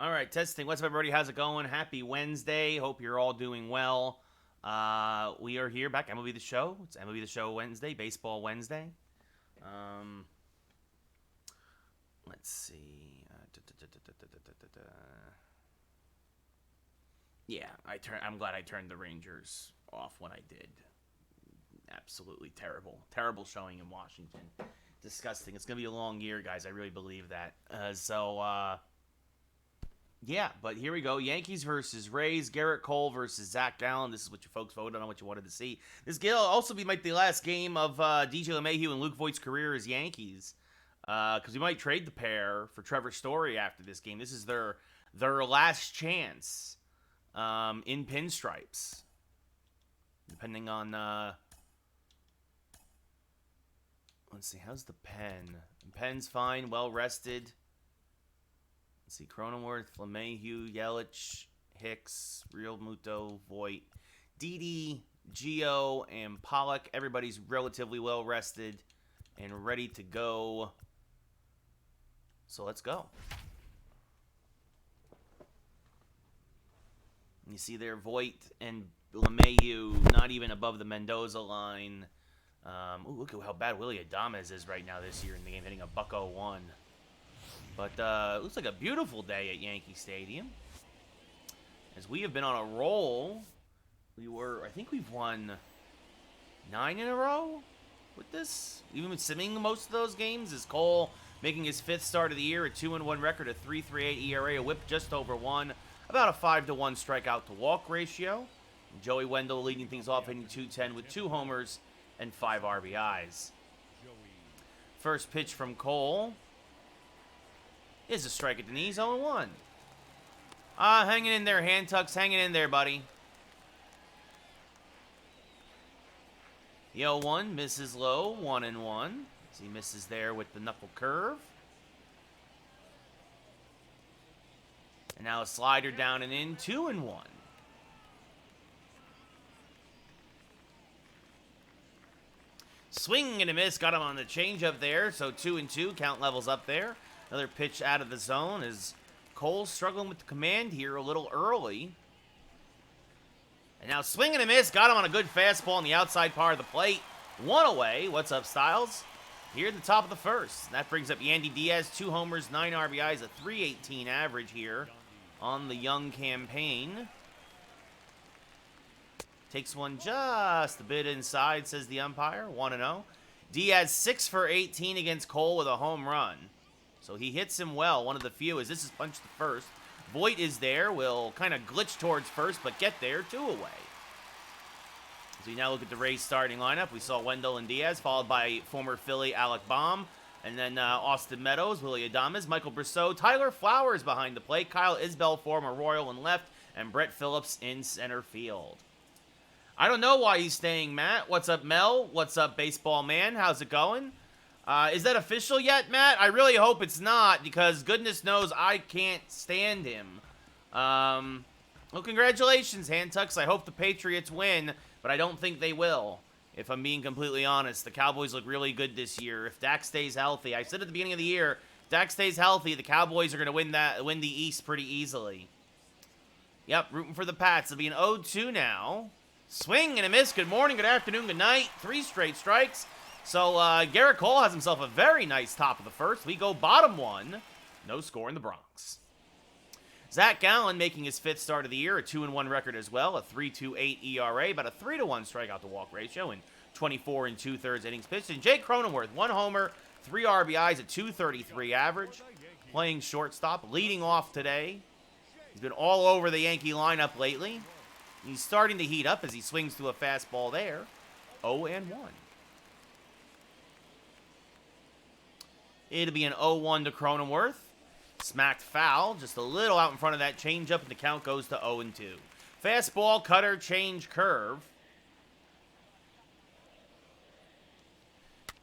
All right, testing. What's up, everybody? How's it going? Happy Wednesday. Hope you're all doing well. We are here back. MLB The Show. It's MLB The Show Wednesday, Baseball Wednesday. Um, let's see. Yeah, I'm glad I turned the Rangers off when I did. Absolutely terrible. Terrible showing in Washington. Disgusting. It's going to be a long year, guys. I really believe that. Yeah, but here we go. Yankees versus Rays. Garrett Cole versus Zach Gallen. This is what you folks voted on, what you wanted to see. This will also be the last game of DJ LeMahieu and Luke Voigt's career as Yankees. Because we might trade the pair for Trevor Story after this game. This is their last chance in pinstripes. Depending on... let's see, how's the pen? The pen's fine, well-rested. Let's see, Cronenworth, LeMahieu, Yelich, Hicks, Real Muto, Voigt, Didi, Gio, and Pollock. Everybody's relatively well rested and ready to go. So let's go. You see there, Voigt and LeMahieu not even above the Mendoza line. Look at how bad Willie Adames is right now this year in the game, hitting a .101. But it looks like a beautiful day at Yankee Stadium. As we have been on a roll. I think we've won 9 in a row with this. Even with simming most of those games. Is Cole making his 5th start of the year, a 2-1 record, a 3.38 ERA, a whip just over 1, about a 5-1 strikeout to walk ratio. And Joey Wendell leading things off, hitting .210 with 2 homers and 5 RBIs. First pitch from Cole is a strike at the knees, 0-1. Hanging in there, hand tucks, hanging in there, buddy. The 0-1 misses low, 1-1. As he misses there with the knuckle curve. And now a slider down and in, 2-1. Swing and a miss, got him on the changeup there, so 2-2, count levels up there. Another pitch out of the zone as Cole's struggling with the command here a little early. And now swing and a miss. Got him on a good fastball on the outside part of the plate. 1 away. What's up, Styles? Here at the top of the first. That brings up Yandy Diaz. 2 homers, 9 RBIs, a 3.18 average here on the young campaign. Takes one just a bit inside, says the umpire. 1-0. Diaz 6 for 18 against Cole with a home run. So he hits him well, one of the few, as this is punched to first. Voigt is there, will kind of glitch towards first, but get there, 2 away. So we now look at the Rays starting lineup. We saw Wendell and Diaz, followed by former Philly Alec Baum, and then Austin Meadows, Willie Adames, Michael Brosseau, Tyler Flowers behind the plate, Kyle Isbell, former Royal, in left, and Brett Phillips in center field. I don't know why he's staying, Matt. What's up, Mel? What's up, Baseball Man? How's it going? Is that official yet, Matt? I really hope it's not, because goodness knows I can't stand him. Well, congratulations, Handtucks. I hope the Patriots win, but I don't think they will, if I'm being completely honest. The Cowboys look really good this year. If Dak stays healthy, I said at the beginning of the year, if Dak stays healthy, the Cowboys are going to win the East pretty easily. Yep, rooting for the Pats. It'll be an 0-2 now. Swing and a miss. Good morning, good afternoon, good night. 3 straight strikes. So, Garrett Cole has himself a very nice top of the first. We go bottom 1. No score in the Bronx. Zach Gallen making his 5th start of the year, a 2-1 record as well, a 3.28 ERA, about a 3-1 strikeout to walk ratio in 24 2/3 innings pitched. And Jake Cronenworth, 1 homer, 3 RBIs, a 2.33 average, playing shortstop, leading off today. He's been all over the Yankee lineup lately. He's starting to heat up as he swings through a fastball there. 0-1. It'll be an 0-1 to Cronenworth. Smacked foul, just a little out in front of that changeup, and the count goes to 0-2. Fastball, cutter, change, curve.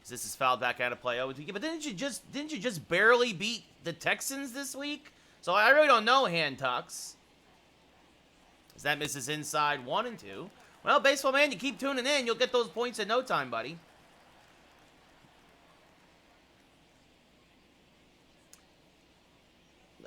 This is fouled back out of play. But didn't you just barely beat the Texans this week? So I really don't know, Hand Tucks. As that misses inside 1-2. Well, Baseball Man, you keep tuning in. You'll get those points in no time, buddy.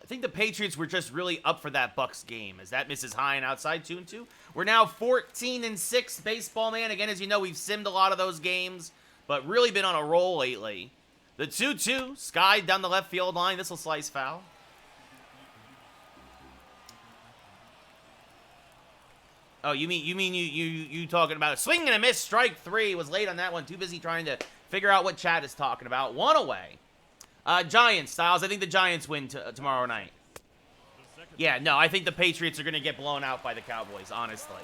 I think the Patriots were just really up for that Bucks game, as that misses high and outside, 2-2. We're now 14-6, baseball man. Again, as you know, we've simmed a lot of those games, but really been on a roll lately. The 2-2, Sky down the left field line. This will slice foul. Oh, you talking about a swing and a miss, strike 3. Was late on that one. Too busy trying to figure out what Chad is talking about. 1 away. Giants, Styles. I think the Giants win tomorrow night. Yeah, no, I think the Patriots are going to get blown out by the Cowboys, honestly.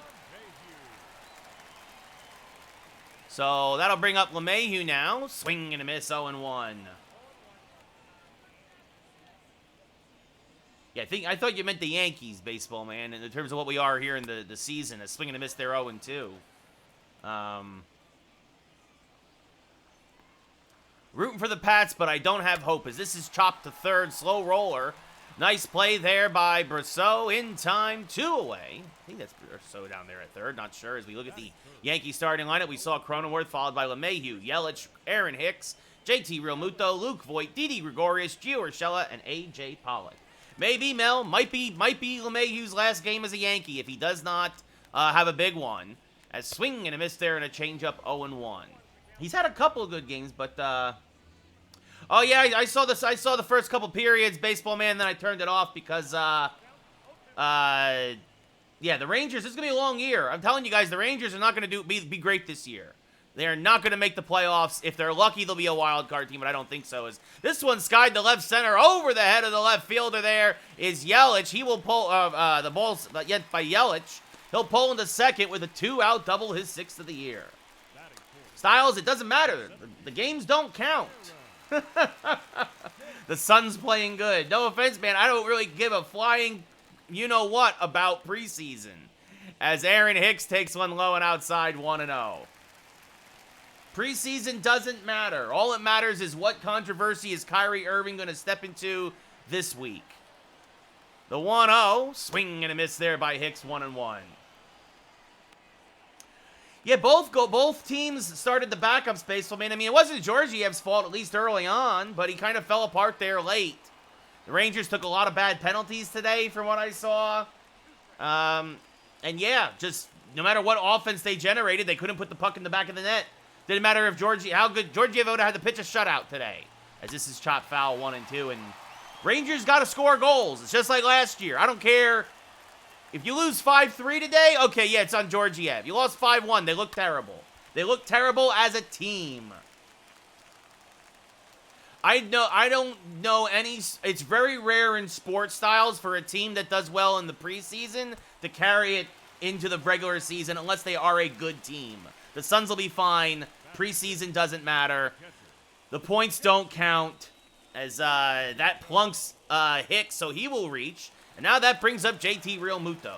So that'll bring up LeMahieu now. Swing and a miss, 0-1. Yeah, I thought you meant the Yankees, baseball man, in terms of what we are here in the season. A swing and a miss, they're 0-2. Rooting for the Pats, but I don't have hope, as this is chopped to third, slow roller. Nice play there by Brosseau in time, 2 away. I think that's Brosseau down there at third, not sure. As we look at the Yankee starting lineup, we saw Cronenworth followed by LeMahieu, Yelich, Aaron Hicks, JT Realmuto, Luke Voit, Didi Gregorius, Gio Urshela, and A.J. Pollock. Maybe, Mel, might be LeMahieu's last game as a Yankee if he does not have a big one. As swing and a miss there and a changeup, 0-1. He's had a couple of good games, but oh yeah, I saw this. I saw the first couple periods, baseball man. Then I turned it off because yeah, the Rangers. This is gonna be a long year. I'm telling you guys, the Rangers are not gonna be great this year. They are not going to make the playoffs. If they're lucky, they'll be a wild card team, but I don't think so. As this one skied to left center over the head of the left fielder there is Yelich. He will pull the ball's yet by Yelich. He'll pull into second with a 2-out double, his 6th of the year. Styles, it doesn't matter. The games don't count. The Sun's playing good. No offense, man. I don't really give a flying you-know-what about preseason. As Aaron Hicks takes one low and outside, 1-0. Preseason doesn't matter. All that matters is what controversy is Kyrie Irving going to step into this week. The 1-0, swing and a miss there by Hicks, 1-1. Yeah, both teams started the backup space. So, man, I mean, it wasn't Georgiev's fault, at least early on, but he kind of fell apart there late. The Rangers took a lot of bad penalties today, from what I saw. And yeah, just no matter what offense they generated, they couldn't put the puck in the back of the net. Didn't matter if how good Georgiev would have had to pitch a shutout today. As this is chopped foul 1 and 2. And Rangers got to score goals. It's just like last year. I don't care. If you lose 5-3 today, okay, yeah, it's on Georgiev. You lost 5-1. They look terrible. They look terrible as a team. I don't know any. It's very rare in sports styles for a team that does well in the preseason to carry it into the regular season unless they are a good team. The Suns will be fine. Preseason doesn't matter. The points don't count, as that plunks Hicks, so he will reach. And now that brings up JT Realmuto.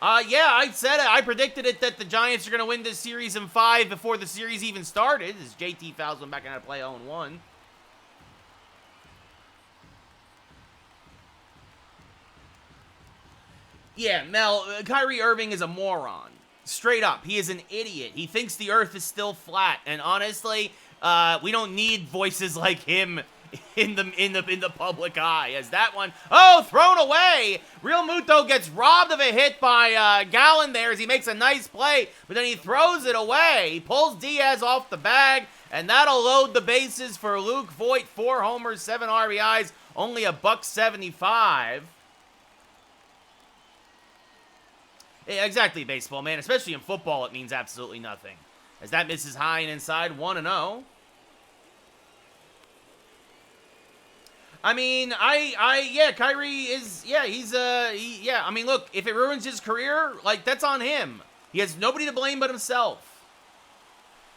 Yeah, I said it. I predicted it that the Giants are going to win this series in 5 before the series even started, as JT fouls them back out of play 0-1. Yeah, Mel, Kyrie Irving is a moron. Straight up, he is an idiot. He thinks the earth is still flat, and honestly, we don't need voices like him in the public eye. As that one, thrown away. Realmuto gets robbed of a hit by Gallen there as he makes a nice play, but then he throws it away. He pulls Diaz off the bag, and that'll load the bases for Luke Voit. 4 homers, 7 RBIs, only $1.75. Yeah, exactly, baseball, man. Especially in football, it means absolutely nothing. As that misses high and inside, 1-0. I mean, yeah, Kyrie is, yeah, yeah. I mean, look, if it ruins his career, like, that's on him. He has nobody to blame but himself.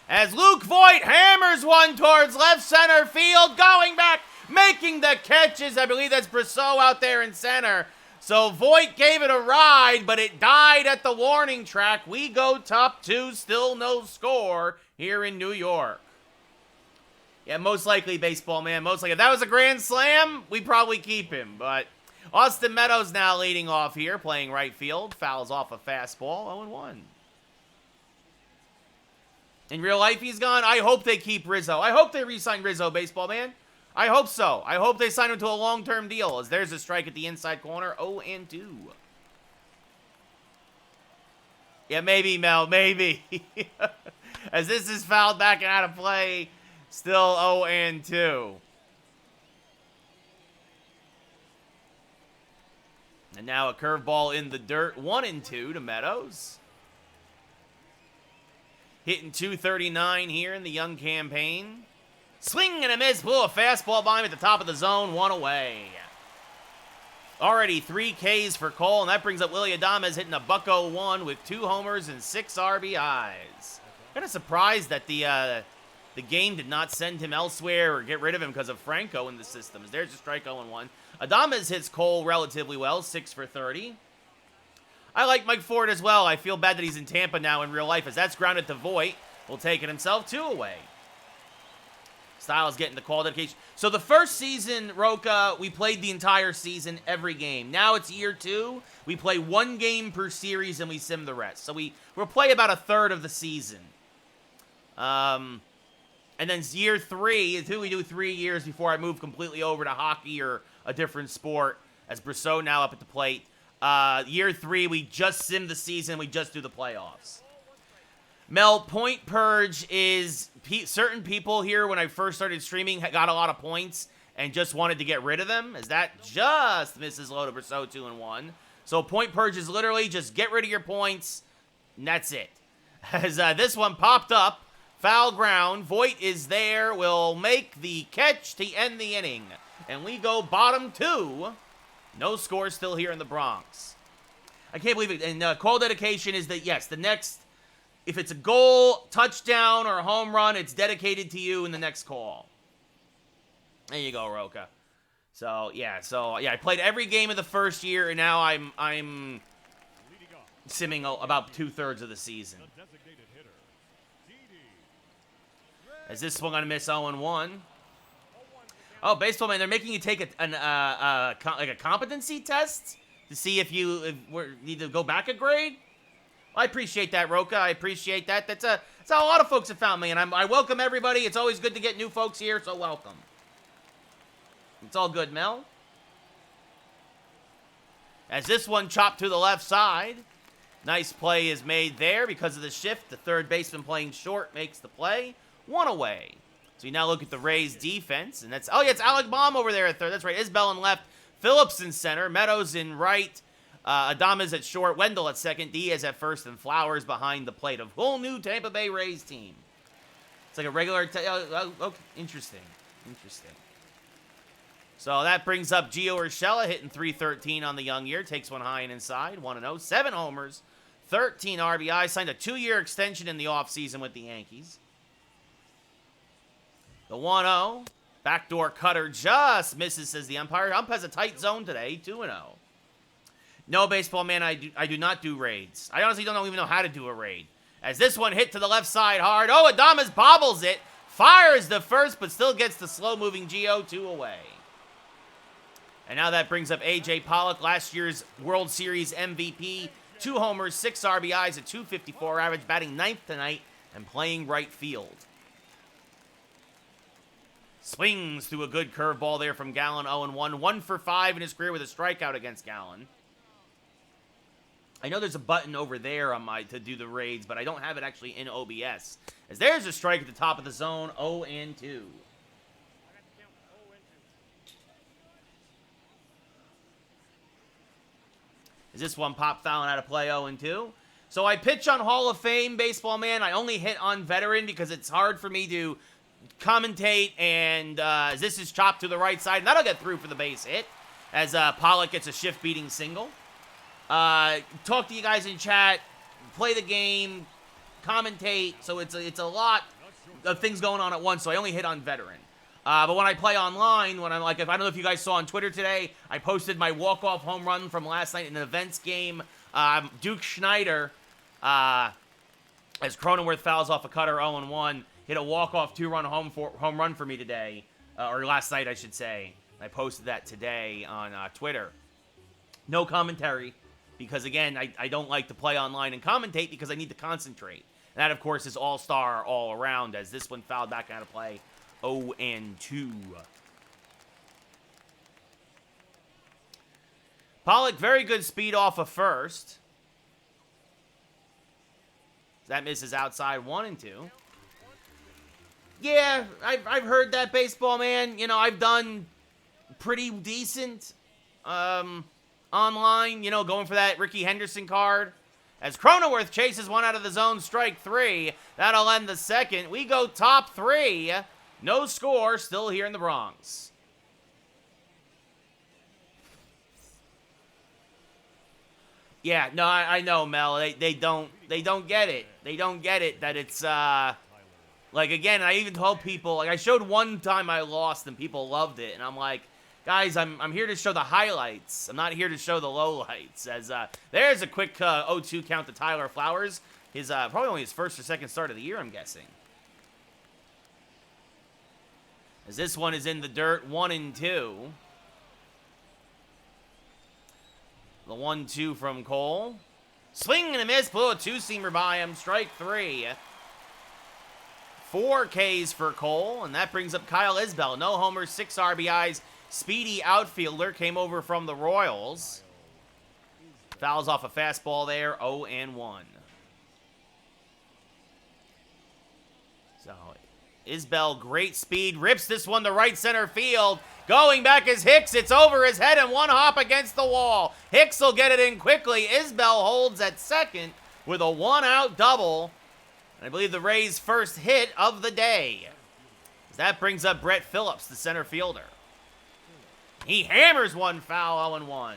As Luke Voit hammers one towards left center field, going back, making the catches. I believe that's Brosseau out there in center. So Voit gave it a ride, but it died at the warning track. We go top 2, still no score here in New York. Yeah, most likely, baseball man. Most likely. If that was a grand slam, we'd probably keep him. But Austin Meadows now leading off here, playing right field. Fouls off a fastball, 0-1. In real life, he's gone. I hope they keep Rizzo. I hope they re-sign Rizzo, baseball man. I hope so. I hope they sign him to a long-term deal, as there's a strike at the inside corner. 0-2. Yeah, maybe, Mel. Maybe. As this is fouled back and out of play. Still 0-2. And now a curveball in the dirt. 1-2 to Meadows. Hitting .239 here in the young campaign. Swing and a miss. Blew a fastball by him at the top of the zone. 1 away. Already 3 Ks for Cole, and that brings up Willy Adames hitting a .1 with 2 homers and 6 RBIs. Kind of surprised that the game did not send him elsewhere or get rid of him because of Franco in the system. There's a strike 0-1. Adames hits Cole relatively well, 6 for 30. I like Mike Ford as well. I feel bad that he's in Tampa now in real life, as that's grounded to Voit. Will take it himself, 2 away. Styles getting the call dedication. So the first season, Roca, we played the entire season, every game. Now it's year 2. We play 1 game per series and we sim the rest. So we'll play about a third of the season. And then year 3 is who we do 3 years before I move completely over to hockey or a different sport, as Brosseau now up at the plate. Year 3, we just sim the season. We just do the playoffs. Mel, point purge is certain people here when I first started streaming got a lot of points and just wanted to get rid of them, as that just misses low to Brosseau 2-1. So point purge is literally just get rid of your points, and that's it. As this one popped up, foul ground, Voit is there, will make the catch to end the inning. And we go bottom 2. No score still here in the Bronx. I can't believe it. And call dedication is that, yes, the next... If it's a goal, touchdown, or a home run, it's dedicated to you in the next call. There you go, Roca. So yeah, I played every game of the first year, and now I'm simming about 2/3 of the season. As this swung on a miss 0-1. Oh, baseball man, they're making you take a competency test to see if you need to go back a grade. I appreciate that, Roca. I appreciate that. That's how a lot of folks have found me, and I welcome everybody. It's always good to get new folks here, so welcome. It's all good, Mel. As this one chopped to the left side. Nice play is made there because of the shift. The third baseman playing short makes the play. 1 away. So you now look at the Rays defense, and that's... Oh, yeah, it's Alec Baum over there at third. That's right. Isbell in left. Phillips in center. Meadows in right. Adames at short, Wendell at second, Diaz at first, and Flowers behind the plate. A whole new Tampa Bay Rays team. It's like a regular... okay, interesting. Interesting. So that brings up Gio Urshela, hitting .313 on the young year. Takes one high and inside, 1-0. 7 homers, 13 RBI. Signed a 2-year extension in the offseason with the Yankees. The 1-0. Backdoor cutter just misses, says the umpire. Ump has a tight zone today, 2-0. No, baseball man, I do not do raids. I honestly don't even know how to do a raid. As this one hit to the left side hard. Oh, Adames bobbles it. Fires the first, but still gets the slow-moving Gio 2 away. And now that brings up A.J. Pollock, last year's World Series MVP. 2 homers, 6 RBIs, a .254 average, batting 9th tonight and playing right field. Swings through a good curveball there from Gallen, 0-1. 1 for 5 in his career with a strikeout against Gallen. I know there's a button over there on to do the raids, but I don't have it actually in OBS. As there's a strike at the top of the zone, 0-2. Is this one pop fouling out of play, 0-2? So I pitch on Hall of Fame, baseball man. I only hit on veteran because it's hard for me to commentate, and as this is chopped to the right side, and that'll get through for the base hit, as Pollock gets a shift-beating single. Talk to you guys in chat, play the game, commentate, so it's a lot of things going on at once, so I only hit on veteran. But when I play online, when I'm like, if I don't know if you guys saw on Twitter today, I posted my walk-off home run from last night in an events game. Duke Schneider, as Cronenworth fouls off a cutter 0-1, hit a walk-off 2-run home run for me today, or last night, I should say. I posted that today on Twitter. No commentary, because again, I don't like to play online and commentate because I need to concentrate. And that, of course, is all-star all around, as this one fouled back out of play, 0-2. Pollock, very good speed off of first. That misses outside 1-2. Yeah, I've heard that, baseball man. You know, I've done pretty decent online, you know, going for that Ricky Henderson card. As Cronenworth chases one out of the zone, strike 3. That'll end the second. We go top 3. No score, still here in the Bronx. Yeah, no, I know, Mel. They don't get it. They don't get it that it's like, again, I even told people, like, I showed one time I lost and people loved it, and I'm like, guys, I'm here to show the highlights. I'm not here to show the lowlights. As there's a quick 0-2 count to Tyler Flowers. His probably only his first or second start of the year, I'm guessing. As this one is in the dirt, 1-2. The 1-2 from Cole. Swing and a miss, blew a two-seamer by him. Strike 3. 4 Ks for Cole, and that brings up Kyle Isbell. No homers, 6 RBIs. Speedy outfielder, came over from the Royals. Fouls off a fastball there, 0-1. So, Isbell, great speed, rips this one to right center field. Going back is Hicks. It's over his head and one hop against the wall. Hicks will get it in quickly. Isbell holds at second with a one-out double. And I believe the Rays' first hit of the day. That brings up Brett Phillips, the center fielder. He hammers one foul, 0-1.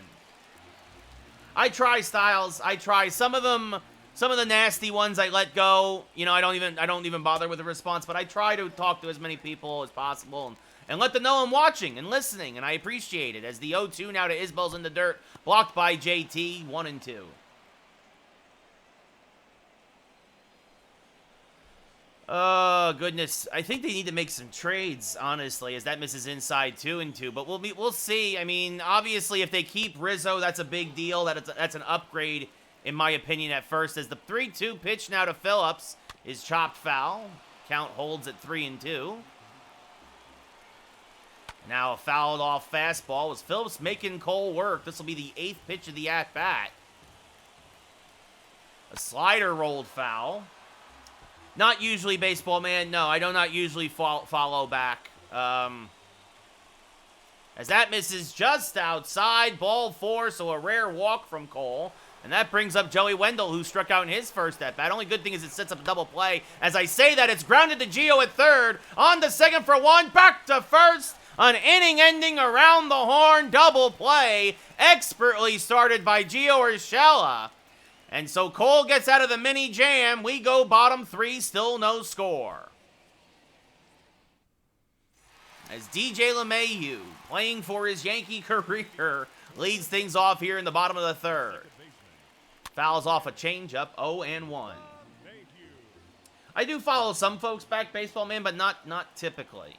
I try, Styles. I try. Some of the nasty ones I let go. You know, I don't even bother with the response, but I try to talk to as many people as possible and let them know I'm watching and listening, and I appreciate it. As the 0-2 now to Isbell's in the dirt, blocked by JT, 1-2. Oh, goodness. I think they need to make some trades, honestly, as that misses inside 2-2. But we'll see. I mean, obviously, if they keep Rizzo, that's a big deal. That's an upgrade, in my opinion, at first. As the 3-2 pitch now to Phillips is chopped foul. Count holds at 3-2. Now a fouled off fastball. Was Phillips making Cole work? This will be the 8th pitch of the at-bat. A slider rolled foul. Not usually, baseball man. No, I do not usually follow back. As that misses just outside. Ball 4, so a rare walk from Cole. And that brings up Joey Wendell, who struck out in his first at-bat. Only good thing is it sets up a double play. As I say that, it's grounded to Gio at third. On to second for 1. Back to first. An inning-ending around the horn double play. Expertly started by Gio Urshela. And so Cole gets out of the mini jam. We go bottom 3, still no score. As DJ LeMahieu, playing for his Yankee career, leads things off here in the bottom of the third. Fouls off a changeup, 0-1. I do follow some folks back, baseball man, but not typically.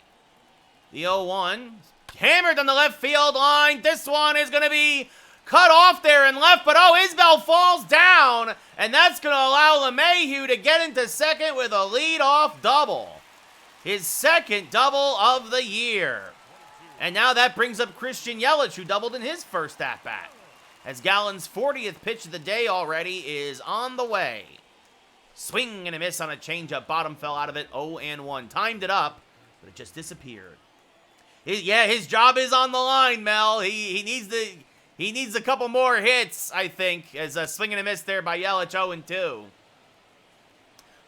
The 0-1, hammered on the left field line. This one is going to be cut off there and left, but Isbell falls down, and that's going to allow LeMahieu to get into second with a lead-off double. His second double of the year. And now that brings up Christian Yelich, who doubled in his first at-bat. As Gallen's 40th pitch of the day already is on the way. Swing and a miss on a changeup. Bottom fell out of it, 0-1. Timed it up, but it just disappeared. His job is on the line, Mel. He needs a couple more hits, I think, as a swing and a miss there by Yelich, 0-2.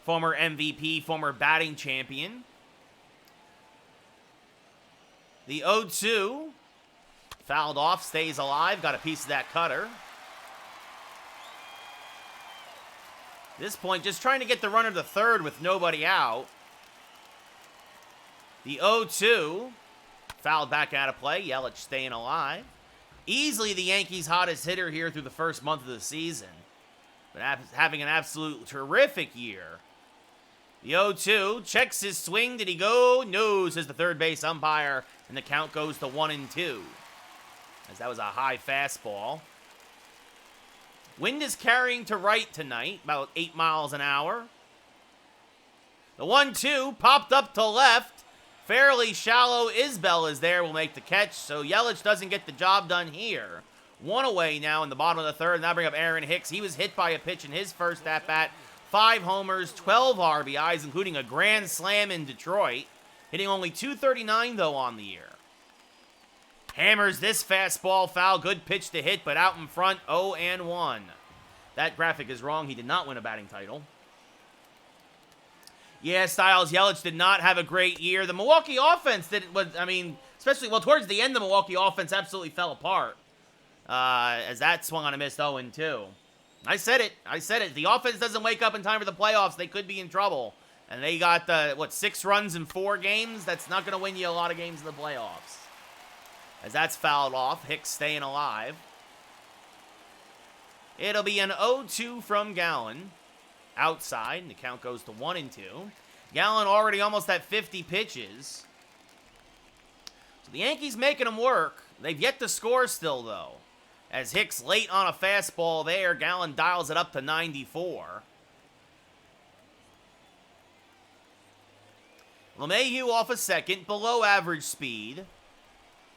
Former MVP, former batting champion. The 0-2, fouled off, stays alive, got a piece of that cutter. At this point, just trying to get the runner to third with nobody out. The 0-2, fouled back out of play, Yelich staying alive. Easily the Yankees' hottest hitter here through the first month of the season. But having an absolute terrific year. The 0-2 checks his swing. Did he go? No, says the third base umpire. And the count goes to 1-2. As that was a high fastball. Wind is carrying to right tonight, about 8 miles an hour. The 1-2 popped up to left. Fairly shallow. Isbell is there, will make the catch, so Yelich doesn't get the job done here. One away now in the bottom of the third. And now bring up Aaron Hicks. He was hit by a pitch in his first at-bat. 5 homers, 12 RBIs, including a grand slam in Detroit. Hitting only .239, though, on the year. Hammers this fastball foul. Good pitch to hit, but out in front, 0-1. That graphic is wrong. He did not win a batting title. Yeah, Styles, Yelich did not have a great year. The Milwaukee offense especially, towards the end, the Milwaukee offense absolutely fell apart. As that swung on a miss 0-2. I said it. If the offense doesn't wake up in time for the playoffs, they could be in trouble. And they got, 6 runs in 4 games? That's not going to win you a lot of games in the playoffs. As that's fouled off. Hicks staying alive. It'll be an 0-2 from Gallen. Outside, and the count goes to 1-2. Gallen already almost at 50 pitches. So the Yankees making them work. They've yet to score still, though. As Hicks late on a fastball there, Gallen dials it up to 94. LeMahieu off a second, below average speed.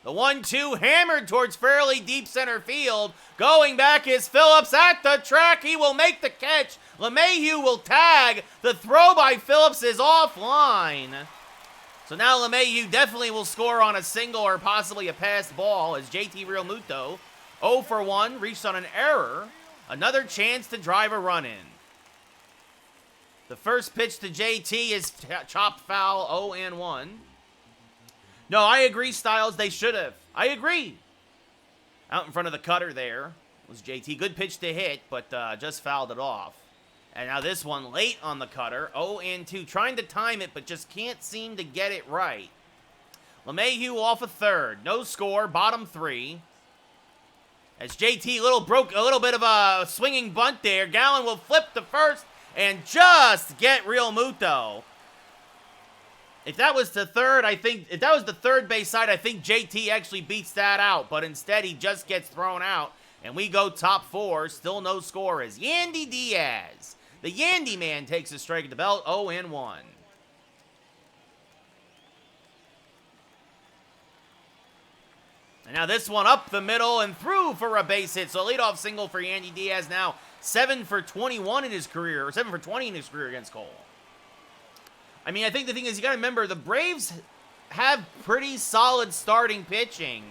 The 1-2 hammered towards fairly deep center field. Going back is Phillips at the track. He will make the catch. LeMahieu will tag. The throw by Phillips is offline. So now LeMahieu definitely will score on a single or possibly a passed ball as JT Realmuto 0 for 1, reached on an error. Another chance to drive a run in. The first pitch to JT is chopped foul, 0-1. No, I agree, Styles. They should have. I agree. Out in front of the cutter there was JT. Good pitch to hit, but just fouled it off. And now this one late on the cutter, 0-2. Trying to time it, but just can't seem to get it right. LeMahieu off a third. No score, bottom 3. As JT broke a little bit of a swinging bunt there. Gallen will flip to first and just get Realmuto. If that was the third, if that was the third base side, I think JT actually beats that out. But instead, he just gets thrown out. And we go top 4. Still no score as Yandy Diaz. The Yandy man takes a strike at the belt, 0-1. And now this one up the middle and through for a base hit. So leadoff single for Yandy Diaz now. 7 for 21 in his career, or 7 for 20 in his career against Cole. I mean, I think the thing is, you got to remember, the Braves have pretty solid starting pitching.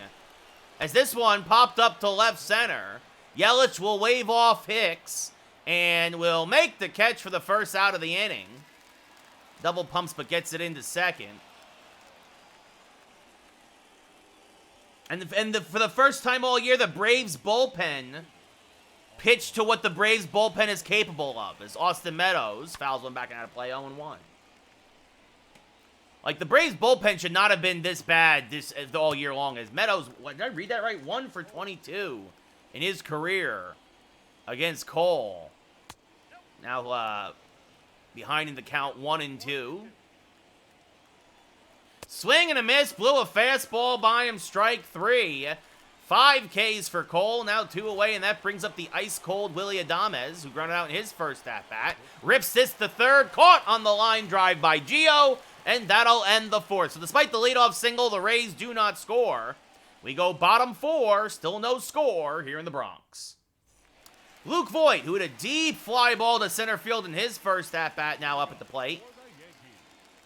As this one popped up to left center, Yelich will wave off Hicks and will make the catch for the first out of the inning. Double pumps, but gets it into second. And for the first time all year, the Braves bullpen pitched to what the Braves bullpen is capable of. As Austin Meadows fouls one back and out of play, 0-1. Like, the Braves bullpen should not have been this bad all year long. As Meadows, did I read that right? 1 for 22 in his career against Cole. Now, behind in the count, 1-2. Swing and a miss, blew a fastball by him, strike 3. 5 Ks for Cole, now 2 away, and that brings up the ice-cold Willy Adames, who grounded out in his first at-bat. Rips this to third, caught on the line drive by Gio, and that'll end the 4th. So despite the leadoff single, the Rays do not score. We go bottom 4, still no score here in the Bronx. Luke Voit, who had a deep fly ball to center field in his first at-bat, now up at the plate.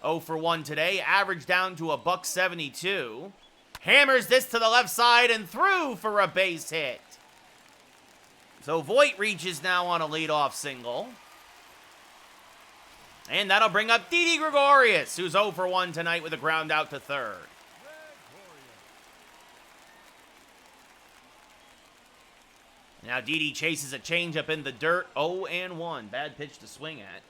0 for 1 today, average down to $172. Hammers this to the left side and through for a base hit. So Voit reaches now on a leadoff single. And that'll bring up Didi Gregorius, who's 0 for 1 tonight with a ground out to third. Now Didi chases a changeup in the dirt, 0-1. Bad pitch to swing at.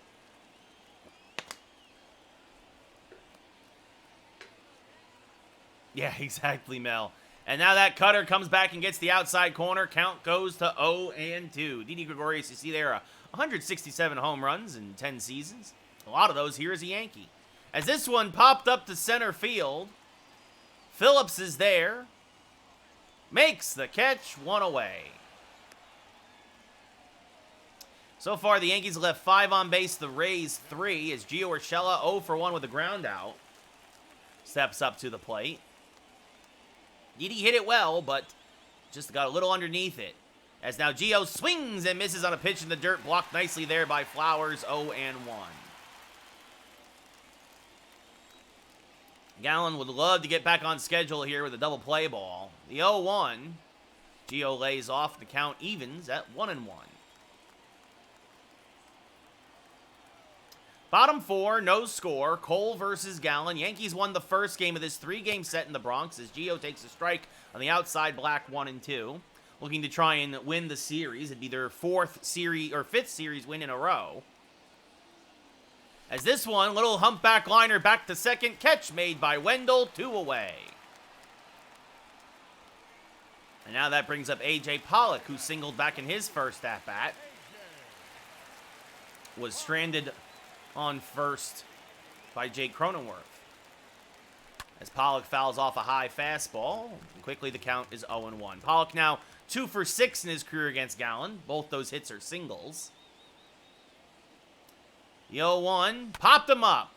Yeah, exactly, Mel. And now that cutter comes back and gets the outside corner. Count goes to 0-2. Didi Gregorius, you see there, 167 home runs in 10 seasons. A lot of those here as a Yankee. As this one popped up to center field, Phillips is there. Makes the catch, 1 away. So far, the Yankees left 5 on base, the Rays 3, as Gio Urshela 0 for 1 with a ground out. Steps up to the plate. Didi hit it well, but just got a little underneath it. As now Gio swings and misses on a pitch in the dirt, blocked nicely there by Flowers, 0-1. Gallen would love to get back on schedule here with a double play ball. The 0-1. Gio lays off, the count evens at 1-1. Bottom 4, no score. Cole versus Gallen. Yankees won the first game of this 3-game set in the Bronx as Gio takes a strike on the outside, Black 1-2. Looking to try and win the series. It'd be their 4th series or 5th series win in a row. As this one, little humpback liner back to second. Catch made by Wendell, 2 away. And now that brings up A.J. Pollock, who singled back in his first at-bat. Was stranded on first by Jake Cronenworth. As Pollock fouls off a high fastball, quickly the count is 0-1. Pollock now 2 for 6 in his career against Gallen. Both those hits are singles. The 0-1, popped him up.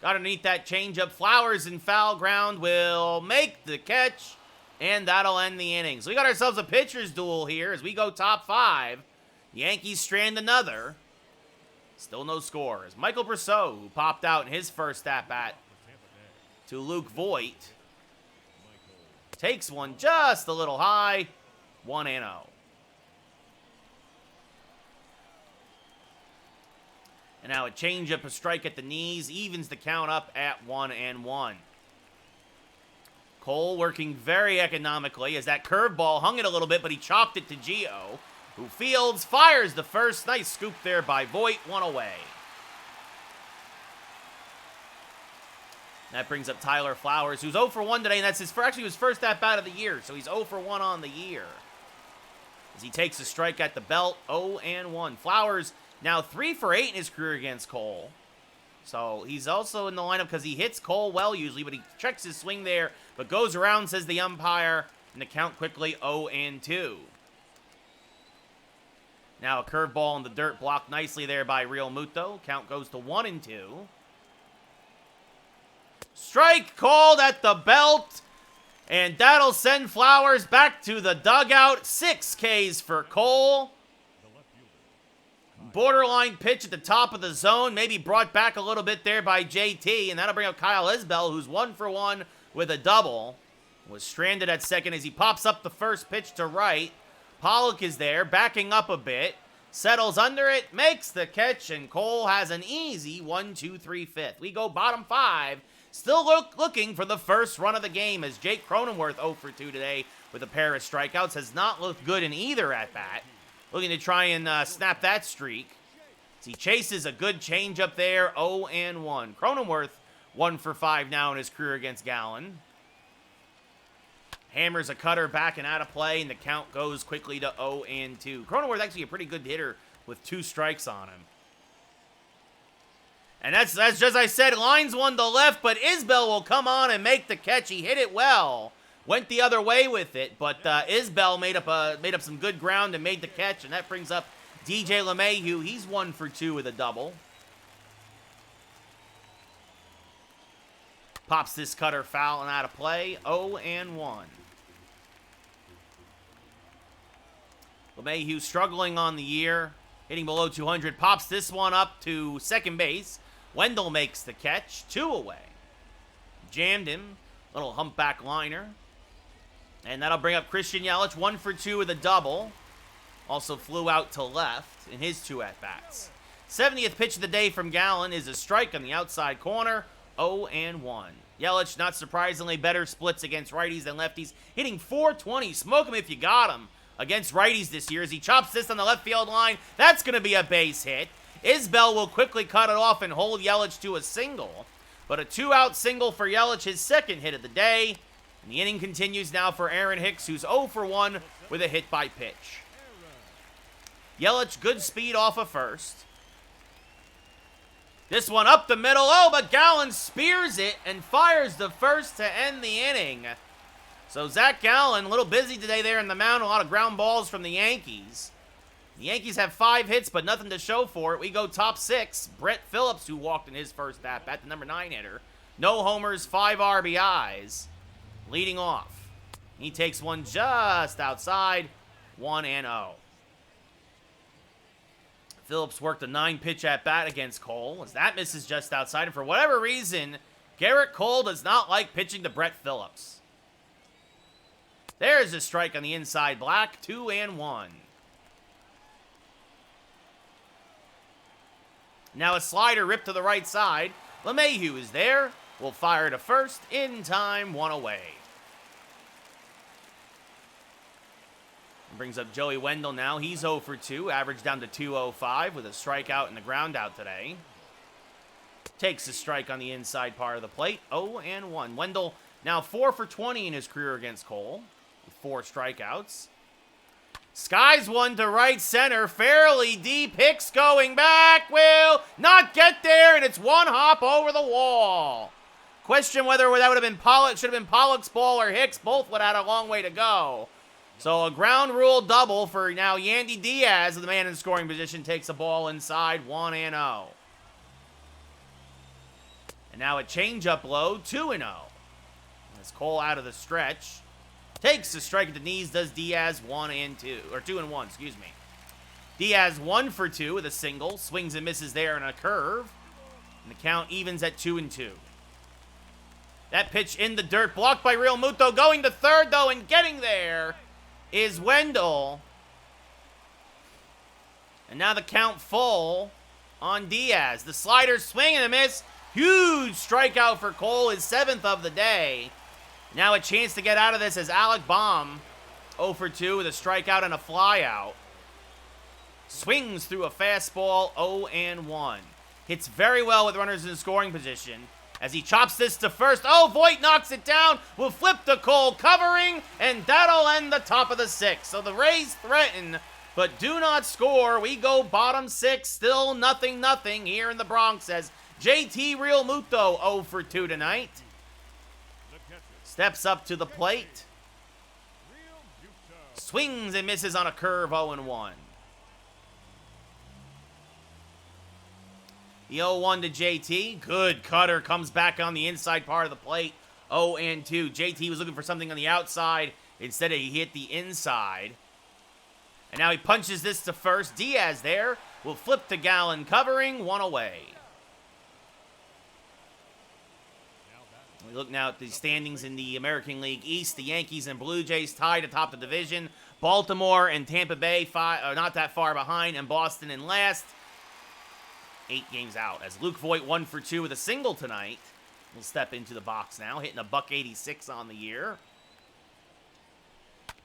Got underneath that changeup. Flowers in foul ground will make the catch, and that'll end the inning. So we got ourselves a pitcher's duel here as we go top 5. Yankees strand another. Still no scores. Michael Brosseau, who popped out in his first at-bat to Luke Voigt, takes one just a little high, 1-0. And now a changeup, a strike at the knees, evens the count up at 1-1. Cole working very economically as that curveball hung it a little bit, but he chopped it to Gio, who fields, fires the first. Nice scoop there by Voigt, 1 away. That brings up Tyler Flowers, who's 0 for 1 today, and that's actually his first at-bat of the year, so he's 0 for 1 on the year. As he takes a strike at the belt, 0-1. Flowers now 3 for 8 in his career against Cole. So he's also in the lineup because he hits Cole well usually, but he checks his swing there, but goes around, says the umpire, and the count quickly 0-2. Now a curveball in the dirt, blocked nicely there by Real Muto. Count goes to 1-2. Strike called at the belt, and that'll send Flowers back to the dugout. 6 Ks for Cole. Borderline pitch at the top of the zone, maybe brought back a little bit there by JT, and that'll bring up Kyle Isbell, who's 1 for 1 with a double. Was stranded at second as he pops up the first pitch to right. Pollock is there, backing up a bit, settles under it, makes the catch, and Cole has an easy 1-2-3 fifth. We go bottom 5, still looking for the first run of the game as Jake Cronenworth 0 for 2 today with a pair of strikeouts. Has not looked good in either at-bat. Looking to try and snap that streak. As he chases a good changeup there, 0-1. Cronenworth 1 for 5 now in his career against Gallen. Hammers a cutter back and out of play, and the count goes quickly to 0-2. Cronenworth actually a pretty good hitter with 2 strikes on him. And that's just as I said, lines one to left, but Isbell will come on and make the catch. He hit it well. Went the other way with it, but Isbell made up some good ground and made the catch, and that brings up DJ LeMahieu. He's 1 for 2 with a double. Pops this cutter foul and out of play, 0-1. LeMahieu struggling on the year, hitting below 200. Pops this one up to second base. Wendell makes the catch, 2 away. Jammed him, little humpback liner. And that'll bring up Christian Yelich, 1 for 2 with a double. Also flew out to left in his 2 at-bats. 70th pitch of the day from Gallen is a strike on the outside corner, 0-1. Yelich, not surprisingly, better splits against righties than lefties, hitting .420. Smoke him if you got him against righties this year as he chops this on the left field line. That's going to be a base hit. Isbell will quickly cut it off and hold Yelich to a single. But a 2-out single for Yelich, his second hit of the day. And the inning continues now for Aaron Hicks, who's 0 for 1 with a hit by pitch. Yelich, good speed off of first. This one up the middle. Oh, but Gallen spears it and fires the first to end the inning. So Zach Gallen, a little busy today there in the mound. A lot of ground balls from the Yankees. The Yankees have 5 hits, but nothing to show for it. We go top 6. Brett Phillips, who walked in his first at-bat, the number 9 hitter. No homers, 5 RBIs. Leading off. He takes one just outside, 1-0. Phillips worked a 9-pitch at-bat against Cole, as that misses just outside. And for whatever reason, Garrett Cole does not like pitching to Brett Phillips. There's a strike on the inside black, 2-1. Now a slider ripped to the right side. LeMahieu is there. Will fire to first. In time, 1 away. Brings up Joey Wendell now. He's 0 for 2. Average down to 205 with a strikeout and a ground out today. Takes a strike on the inside part of the plate. 0-1. Wendell now 4 for 20 in his career against Cole, with 4 strikeouts. Skies one to right center, fairly deep. Hicks going back, will not get there, and it's one hop over the wall. Question whether that would have been Pollock, should have been Pollock's ball or Hicks. Both would have had a long way to go. So a ground rule double for now Yandy Diaz, the man in scoring position, takes the ball inside, 1-0. And now a changeup low, 2-0. As Cole out of the stretch. Takes a strike at the knees, does Diaz 2-1, excuse me. Diaz 1 for 2 with a single. Swings and misses there in a curve. And the count evens at 2-2. That pitch in the dirt, blocked by Real Muto. Going to third, though, and getting there is Wendell. And now the count full on Diaz. The slider swing and a miss. Huge strikeout for Cole, his 7th of the day. Now a chance to get out of this as Alec Baum, 0 for 2 with a strikeout and a flyout. Swings through a fastball, 0-1. Hits very well with runners in scoring position as he chops this to first. Oh, Voit knocks it down. Will flip to Cole, covering, and that'll end the top of the 6th. So the Rays threaten, but do not score. We go bottom 6, still 0-0 here in the Bronx as JT Real Muto 0 for 2 tonight. Steps up to the plate. Swings and misses on a curve, 0-1. The 0-1 to JT. Good cutter. Comes back on the inside part of the plate. 0-2. JT was looking for something on the outside. Instead, he hit the inside. And now he punches this to first. Diaz there. Will flip to Gallen, covering, 1 away. We look now at the standings in the American League East. The Yankees and Blue Jays tied atop the division. Baltimore and Tampa Bay not that far behind, and Boston in last. 8 games out as Luke Voit 1 for 2 with a single tonight. Will step into the box now, hitting a $186 on the year.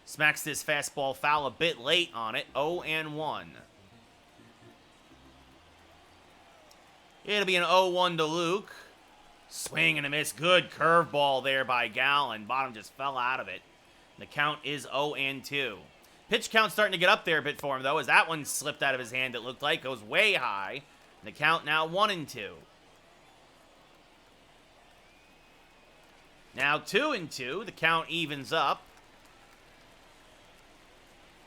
Smacks this fastball foul a bit late on it, 0-1. It'll be an 0-1 to Luke. Swing and a miss. Good curveball there by Gallen. Bottom just fell out of it. The count is 0-2. Pitch count starting to get up there a bit for him, though, as that one slipped out of his hand, it looked like. Goes way high. The count now 1-2. Now 2-2. The count evens up.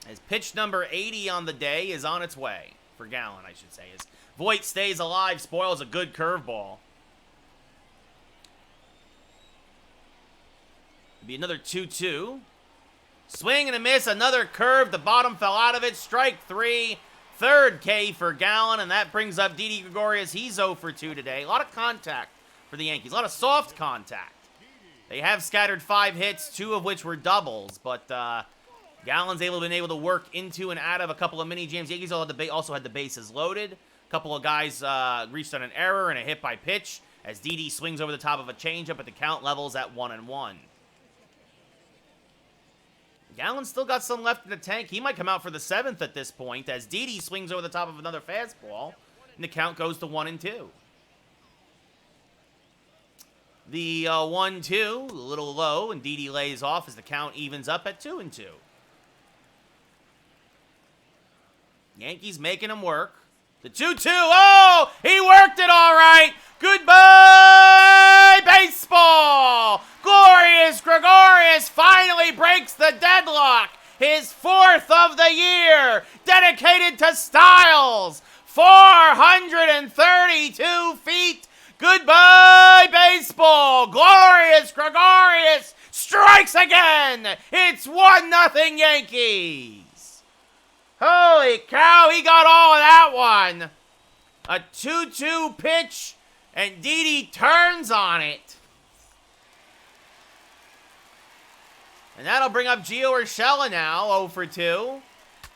As pitch number 80 on the day is on its way. For Gallen, I should say. As Voit stays alive, spoils a good curveball. Be another 2-2. Swing and a miss. Another curve. The bottom fell out of it. Strike 3. Third K for Gallen. And that brings up Didi Gregorius. He's 0 for 2 today. A lot of contact for the Yankees. A lot of soft contact. They have scattered 5 hits, 2 of which were doubles. But Gallen's been able to work into and out of a couple of mini jams. Yankees also had the bases loaded. A couple of guys reached on an error and a hit by pitch as Didi swings over the top of a changeup, but the count levels at 1-1. Gallen's still got some left in the tank. He might come out for the 7th at this point as Didi swings over the top of another fastball, and the count goes to 1-2. The 1-2, a little low, and Didi lays off as the count evens up at 2-2. Yankees making him work. The 2-2. Oh, he worked it all right. Goodbye, baseball. Glorious Gregorius finally breaks the deadlock. His 4th of the year, dedicated to Styles. 432 feet. Goodbye, baseball. Glorious Gregorius strikes again. It's 1-0 Yankees. Holy cow, he got all of that one. A 2-2 pitch, and Didi turns on it. And that'll bring up Gio Urshela now, 0 for 2.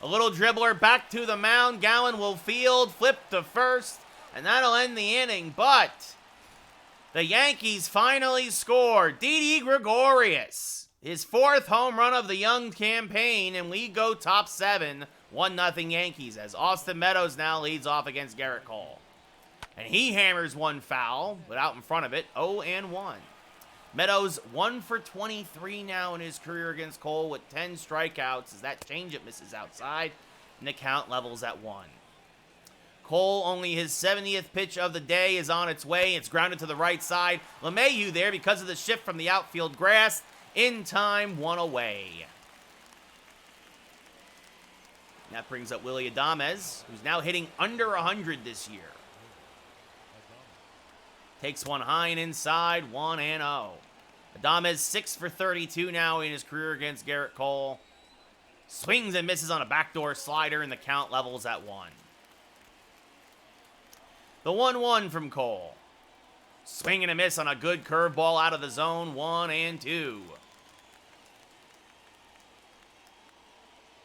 A little dribbler back to the mound. Gallen will field, flip to first, and that'll end the inning. But the Yankees finally score. Didi Gregorius, his 4th home run of the young campaign, and we go top 7, 1-0 Yankees, as Austin Meadows now leads off against Gerrit Cole. And he hammers one foul, but out in front of it, 0-1. Meadows 1 for 23 now in his career against Cole with 10 strikeouts as that changeup misses outside, and the count levels at 1. Cole, only his 70th pitch of the day, is on its way. It's grounded to the right side. LeMahieu there because of the shift from the outfield grass. In time, 1 away. That brings up Willy Adames, who's now hitting under 100 this year. Takes one high and inside, 1-0. Adames 6 for 32 now in his career against Gerrit Cole. Swings and misses on a backdoor slider, and the count levels at 1. The 1-1 from Cole. Swing and a miss on a good curveball out of the zone, 1-2.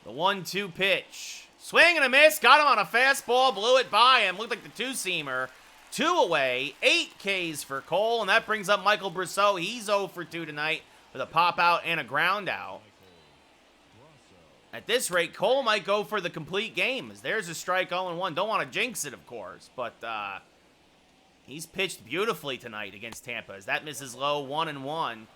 The 1-2 pitch. Swing and a miss, got him on a fastball, blew it by him. Looked like the two-seamer. 2 away, 8 Ks for Cole, and that brings up Michael Brosseau. He's 0 for 2 tonight with a pop-out and a ground-out. At this rate, Cole might go for the complete game, as there's a strike 0-1. Don't want to jinx it, of course, but he's pitched beautifully tonight against Tampa, as that misses low, 1-1. And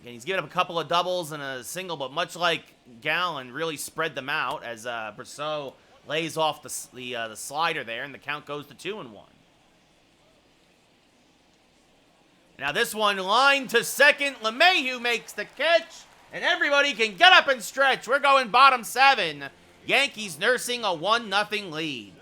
he's given up a couple of doubles and a single, but much like Gallen, really spread them out, as Brosseau lays off the slider there, and the count goes to 2-1. Now this one, line to second. LeMahieu makes the catch, and everybody can get up and stretch. We're going bottom 7. Yankees nursing a 1-0 lead.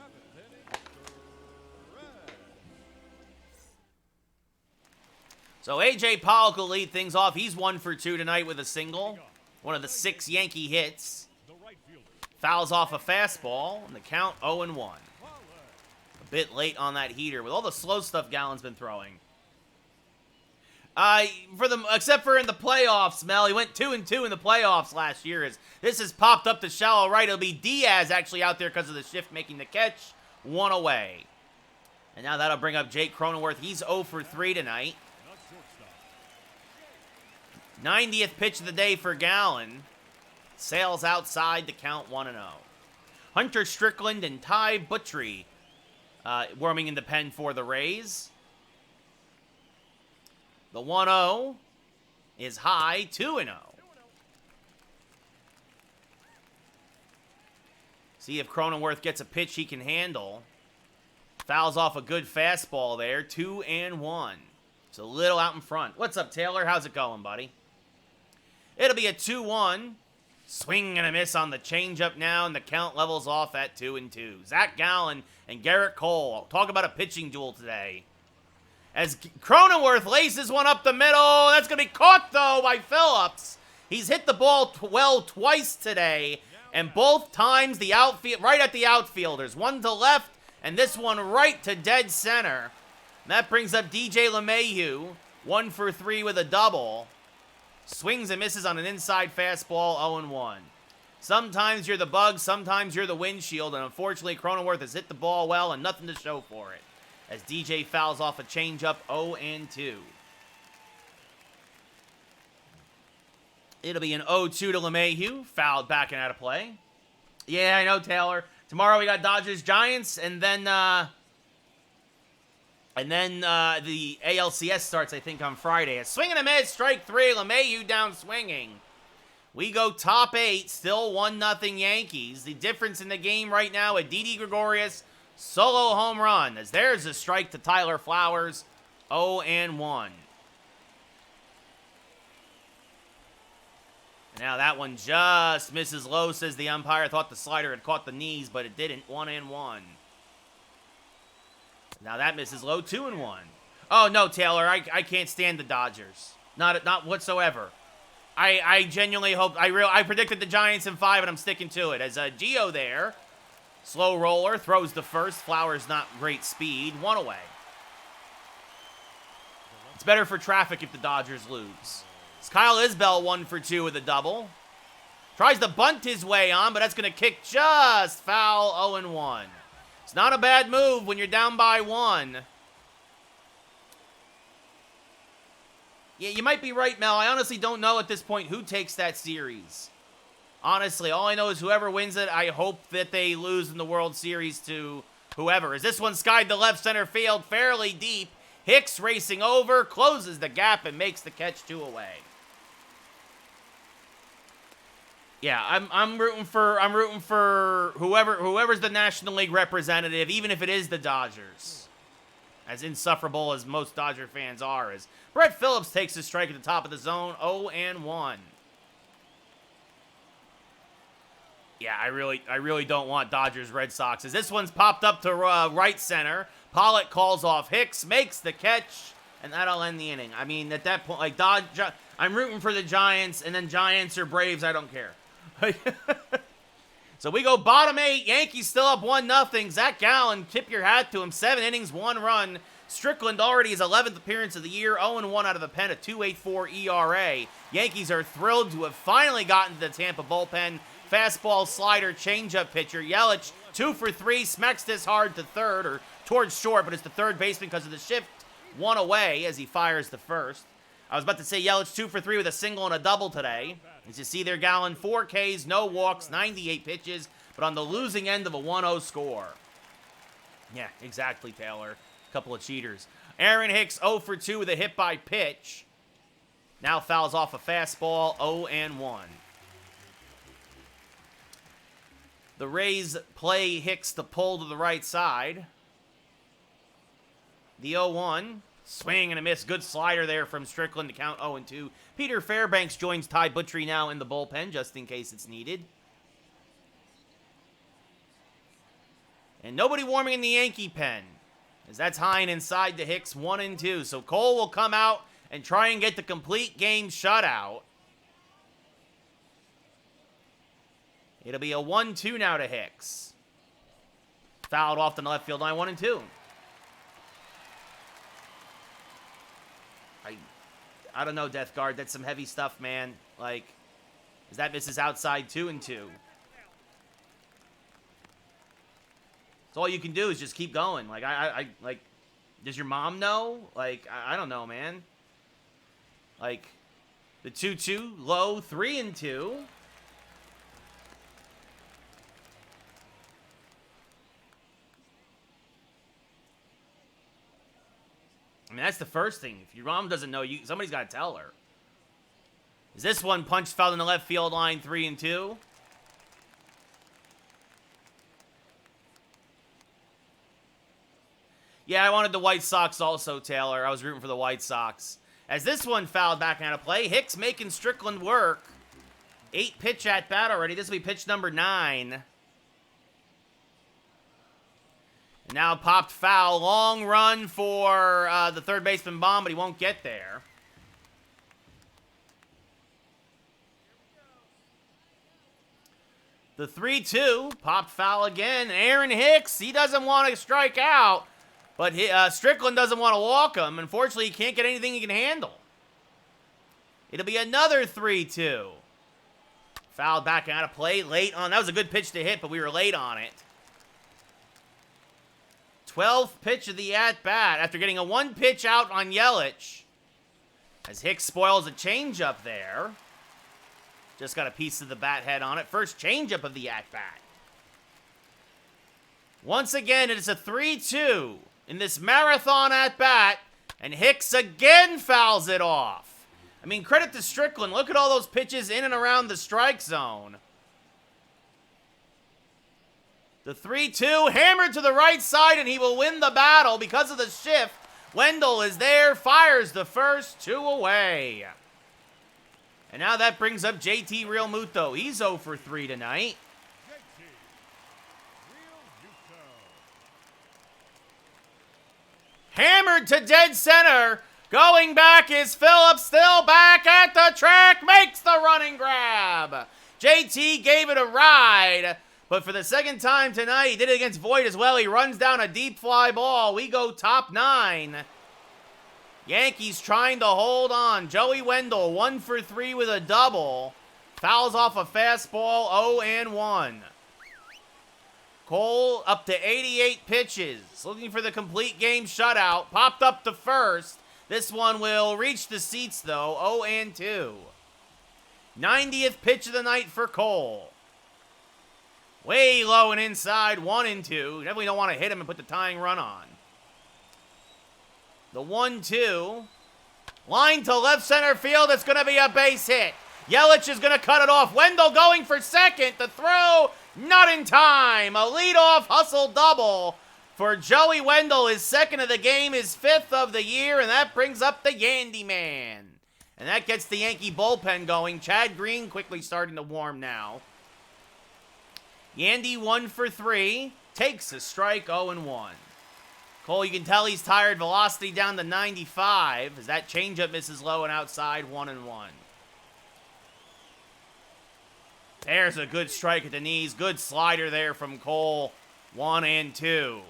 So A.J. Pollock will lead things off. He's 1 for 2 tonight with a single. One of the 6 Yankee hits. Fouls off a fastball, and the count 0-1. A bit late on that heater with all the slow stuff Gallen's been throwing. Except for in the playoffs, Mel. He went 2-2 in the playoffs last year. This has popped up to shallow right. It'll be Diaz actually out there because of the shift making the catch. 1 away. And now that'll bring up Jake Cronenworth. He's 0 for 3 tonight. 90th pitch of the day for Gallen. Sails outside to count 1-0. Hunter Strickland and Ty Buttrey warming in the pen for the Rays. The 1-0 is high, 2-0. See if Cronenworth gets a pitch he can handle. Fouls off a good fastball there, 2-1. It's a little out in front. What's up, Taylor? How's it going, buddy? It'll be a 2-1. Swing and a miss on the changeup now, and the count levels off at 2-2. Zach Gallen and Gerrit Cole. Talk about a pitching duel today. As Cronenworth laces one up the middle. That's going to be caught, though, by Phillips. He's hit the ball well twice today, and both times the outfield, right at the outfielders. One to left, and this one right to dead center. And that brings up DJ LeMahieu, 1 for 3 with a double. Swings and misses on an inside fastball, 0-1. Sometimes you're the bug, sometimes you're the windshield, and unfortunately Cronenworth has hit the ball well and nothing to show for it. As DJ fouls off a changeup, 0-2. It'll be an 0-2 to LeMahieu, fouled back and out of play. Yeah, I know, Taylor. Tomorrow we got Dodgers-Giants, and then the ALCS starts, I think, on Friday. A swing and a miss, strike 3, LeMahieu down swinging. We go top 8, still 1-0 Yankees. The difference in the game right now, a Didi Gregorius solo home run, as there's a strike to Tyler Flowers, 0-1. Now that one just misses low, says the umpire. Thought the slider had caught the knees, but it didn't. 1-1. Now that misses low, 2-1. Oh, no, Taylor, I can't stand the Dodgers. Not whatsoever. I genuinely hope, I predicted the Giants in 5, and I'm sticking to it. As Gio there, slow roller, throws the first. Flowers not great speed, 1 away. It's better for traffic if the Dodgers lose. It's Kyle Isbell 1 for 2 with a double. Tries to bunt his way on, but that's going to kick just foul, 0-1. It's not a bad move when you're down by 1. Yeah, you might be right, Mel. I honestly don't know at this point who takes that series. Honestly, all I know is whoever wins it, I hope that they lose in the World Series to whoever. As this one skied to left center field fairly deep. Hicks racing over, closes the gap, and makes the catch 2 away. Yeah, I'm rooting for whoever's the National League representative, even if it is the Dodgers. As insufferable as most Dodger fans are, as Brett Phillips takes his strike at the top of the zone, 0-1. Yeah, I really don't want Dodgers Red Sox. As this one's popped up to right center, Pollock calls off Hicks, makes the catch, and that'll end the inning. I mean, at that point, like I'm rooting for the Giants, and then Giants or Braves, I don't care. So we go bottom 8. Yankees still up 1-0. Zach Gallen, tip your hat to him. 7 innings, 1 run. Strickland already his 11th appearance of the year. 0-1 out of the pen, a 2.84 ERA. Yankees are thrilled to have finally gotten to the Tampa bullpen. Fastball, slider, changeup pitcher. Yelich, 2 for 3. Smacks this hard to third, or towards short, but it's the third baseman because of the shift. 1 away as he fires the first. I was about to say Yelich 2 for 3 with a single and a double today. As you see there, Gallen, 4 Ks, no walks, 98 pitches, but on the losing end of a 1-0 score. Yeah, exactly, Taylor. Couple of cheaters. Aaron Hicks 0 for 2 with a hit by pitch. Now fouls off a fastball, 0-1. The Rays play Hicks to pull to the right side. The 0-1. Swing and a miss. Good slider there from Strickland to count 0-2. Peter Fairbanks joins Ty Buttrey now in the bullpen, just in case it's needed. And nobody warming in the Yankee pen, as that's high and inside to Hicks, 1-2. So Cole will come out and try and get the complete game shutout. It'll be a 1-2 now to Hicks. Fouled off the left field line, 1-2. I don't know, Death Guard. That's some heavy stuff, man. Like, as that misses outside, 2-2. So all you can do is just keep going. Like, like, does your mom know? Like, I don't know, man. Like, the 2-2, low, 3-2. I mean, that's the first thing. If your mom doesn't know, somebody's got to tell her. Is this one punched foul in the left field line, 3-2? Yeah, I wanted the White Sox also, Taylor. I was rooting for the White Sox. As this one fouled back out of play, Hicks making Strickland work. 8 pitch at bat already. This will be pitch number 9. And now popped foul. Long run for the third baseman bomb, but he won't get there. The 3-2. Popped foul again. Aaron Hicks, he doesn't want to strike out. But Strickland doesn't want to walk him. Unfortunately, he can't get anything he can handle. It'll be another 3-2. Fouled back out of play. Late on. That was a good pitch to hit, but we were late on it. 12th pitch of the at-bat after getting a 1-pitch out on Yelich. As Hicks spoils a changeup there. Just got a piece of the bat head on it. First changeup of the at-bat. Once again, it is a 3-2 in this marathon at-bat. And Hicks again fouls it off. I mean, credit to Strickland. Look at all those pitches in and around the strike zone. The 3-2, hammered to the right side, and he will win the battle because of the shift. Wendell is there, fires the first, 2 away. And now that brings up JT Realmuto. He's 0 for 3 tonight. Hammered to dead center. Going back is Phillips, still back at the track, makes the running grab. JT gave it a ride, but for the second time tonight, he did it against Voit as well. He runs down a deep fly ball. We go top 9. Yankees trying to hold on. Joey Wendell, 1 for 3 with a double. Fouls off a fastball, 0-1. Cole up to 88 pitches. Looking for the complete game shutout. Popped up to first. This one will reach the seats, though, 0-2. 90th pitch of the night for Cole. Way low and inside, 1-2. Definitely don't want to hit him and put the tying run on. The 1-2. Line to left center field. It's going to be a base hit. Yelich is going to cut it off. Wendell going for second. The throw, not in time. A leadoff hustle double for Joey Wendell. His second of the game, his 5th of the year, and that brings up the Yandy man. And that gets the Yankee bullpen going. Chad Green quickly starting to warm now. Yandy 1 for 3. Takes a strike, 0-1. Cole, you can tell he's tired. Velocity down to 95 as that changeup misses low and outside, 1-1. There's a good strike at the knees. Good slider there from Cole. 1-2.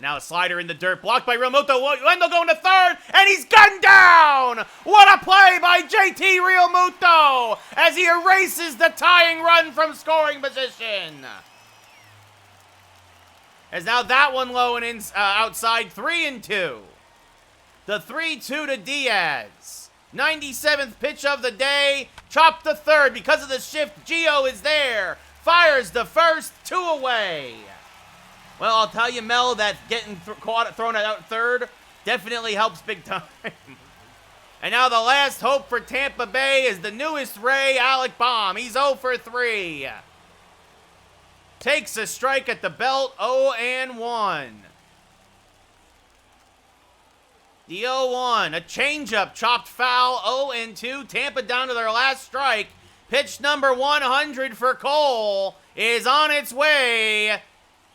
Now a slider in the dirt. Blocked by Realmuto. Wendell going to third. And he's gunned down. What a play by JT Realmuto as he erases the tying run from scoring position. As now that one low and outside. 3-2. The 3-2 to Diaz. 97th pitch of the day. Chopped to third because of the shift. Gio is there. Fires the first. 2 away. Well, I'll tell you, Mel, that getting thrown out third definitely helps big time. And now the last hope for Tampa Bay is the newest Ray, Alec Baum. He's 0 for 3. Takes a strike at the belt, 0-1. The 0-1, a changeup, chopped foul, 0-2. Tampa down to their last strike. Pitch number 100 for Cole is on its way.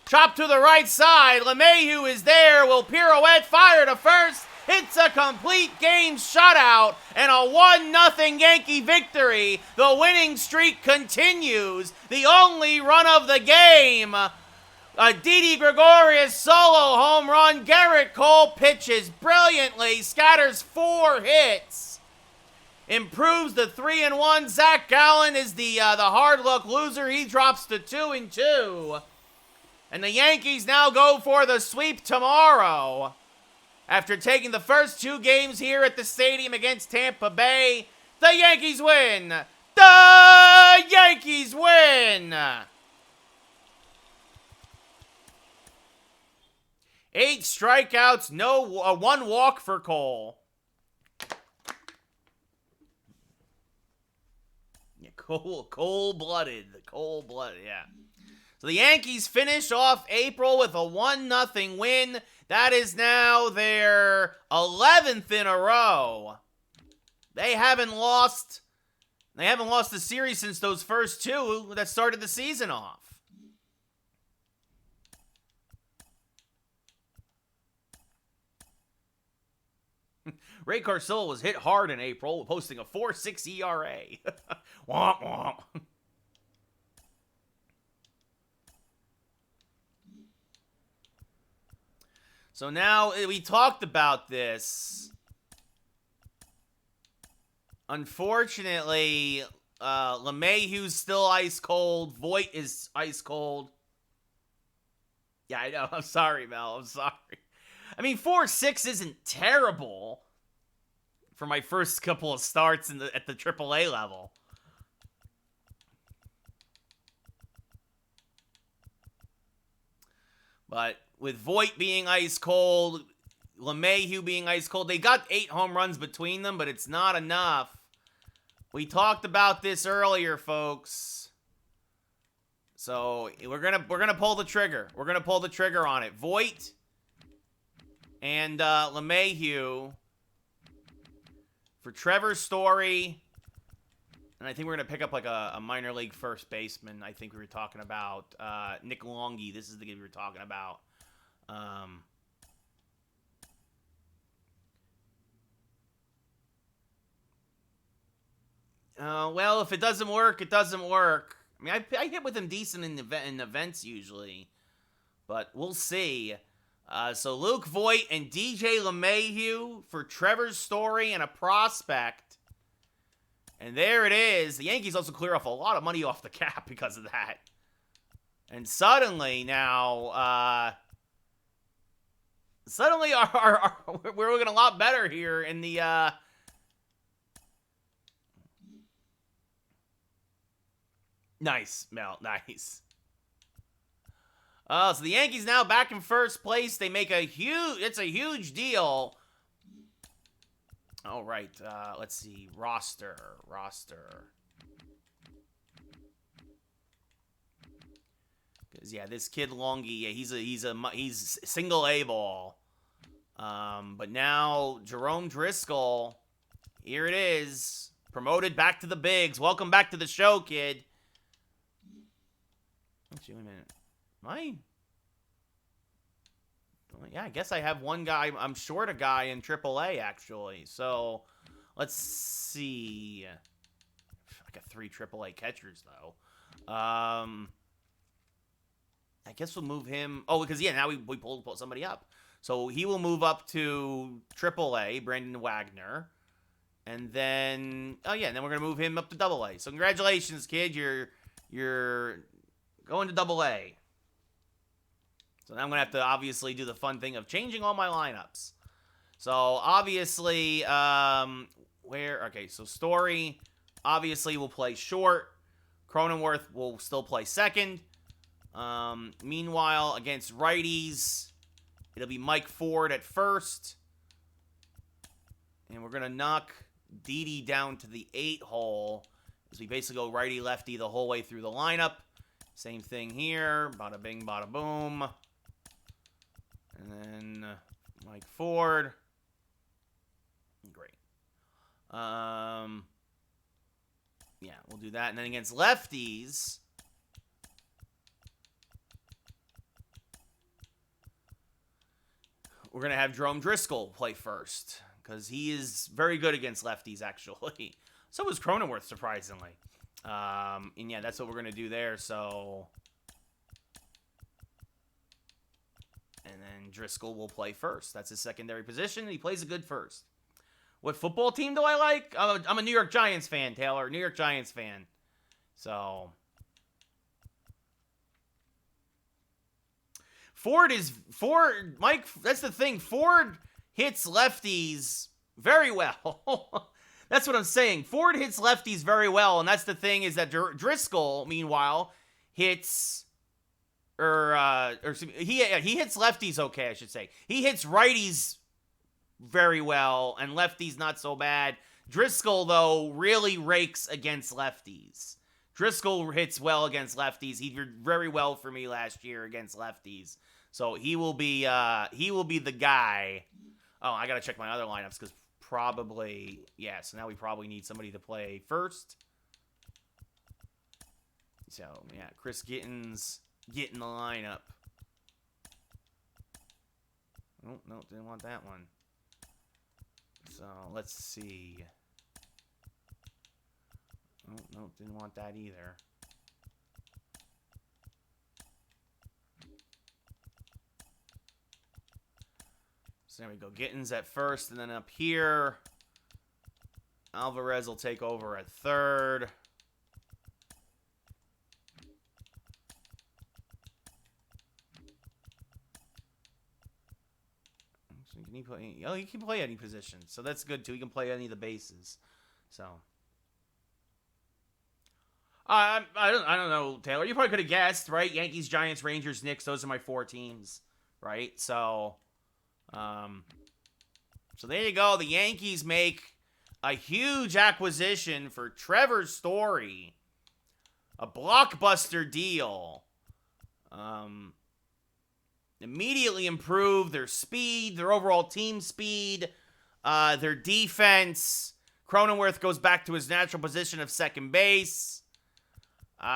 Chopped to the right side. LeMahieu is there, will pirouette, fire to first. It's a complete game shutout and a 1-0 Yankee victory. The winning streak continues. The only run of the game. A Didi Gregorius solo home run. Garrett Cole pitches brilliantly, scatters 4 hits. Improves the 3-1. Zach Gallen is the hard luck loser. He drops to 2-2. And the Yankees now go for the sweep tomorrow. After taking the first 2 games here at the stadium against Tampa Bay, the Yankees win. The Yankees win. 8 strikeouts, 1 walk for Cole. Yeah, cold-blooded, yeah. So the Yankees finish off April with a 1-0 win. That is now their 11th in a row. They haven't lost the series since those first 2 that started the season off. Ray Carcillo was hit hard in April, posting a 4.6 ERA. Womp womp. So now, we talked about this. Unfortunately, LeMahieu's still ice cold. Voit is ice cold. Yeah, I know. I'm sorry, Mel. I'm sorry. I mean, 4.6 isn't terrible for my first couple of starts at the AAA level. But with Voit being ice cold, LeMahieu being ice cold, they got 8 home runs between them, but it's not enough. We talked about this earlier, folks. So we're gonna pull the trigger. We're gonna pull the trigger on it. Voit and LeMahieu for Trevor Story. And I think we're going to pick up like a minor league first baseman. I think we were talking about Nick Longy. This is the game we were talking about. Well, if it doesn't work, it doesn't work. I mean, I hit with him decent in events usually, but we'll see. So Luke Voigt and DJ LeMahieu for Trevor's Story and a prospect. And there it is. The Yankees also clear off a lot of money off the cap because of that. And suddenly now, we're looking a lot better here in the, Nice, Mel. Nice. So the Yankees now back in first place. They make it's a huge deal. All right, let's see. Roster. Because, yeah, this kid Longy, yeah, he's single A ball. But now Jerome Driscoll, here it is. Promoted back to the bigs. Welcome back to the show, kid. Actually, wait a minute. Yeah, I guess I have one guy. I'm short a guy in AAA, actually. So, let's see. I got 3 AAA catchers, though. I guess we'll move him. Oh, because, yeah, now we pulled somebody up. So, he will move up to AAA, Brandon Wagner. And then, oh, yeah, and then we're going to move him up to AA. So, congratulations, kid. You're going to AA. So now I'm going to have to obviously do the fun thing of changing all my lineups. So obviously, so Story obviously will play short. Cronenworth will still play second. Meanwhile, against righties, it'll be Mike Ford at first. And we're going to knock Didi down to the 8 hole as we basically go righty-lefty the whole way through the lineup. Same thing here. Bada bing, bada boom. And then Mike Ford. Great. Yeah, we'll do that. And then against lefties, we're going to have Jerome Driscoll play first. Because he is very good against lefties, actually. So was Cronenworth, surprisingly. And yeah, that's what we're going to do there. So, and then Driscoll will play first. That's his secondary position. He plays a good first. What football team do I like? I'm a New York Giants fan, Taylor. New York Giants fan. So, Mike, that's the thing. Ford hits lefties very well. That's what I'm saying. Ford hits lefties very well, and that's the thing is that Driscoll, meanwhile, hits he hits lefties okay, I should say. He hits righties very well, and lefties not so bad. Driscoll, though, really rakes against lefties. Driscoll hits well against lefties. He did very well for me last year against lefties. So he will be the guy. Oh, I gotta check my other lineups because probably, yeah, so now we probably need somebody to play first. So, yeah, Chris Gittins getting the lineup. Oh, no, didn't want that one. So, let's see. Oh, no, didn't want that either. So there we go. Gittins at first, and then up here, Alvarez will take over at third. So can he play? Oh, he can play any position, so that's good too. He can play any of the bases. So I don't know, Taylor. You probably could have guessed, right? Yankees, Giants, Rangers, Knicks. Those are my 4 teams, right? So. So there you go. The Yankees make a huge acquisition for Trevor's Story. A blockbuster deal. Immediately improve their speed, their overall team speed, their defense. Cronenworth goes back to his natural position of second base. Yeah,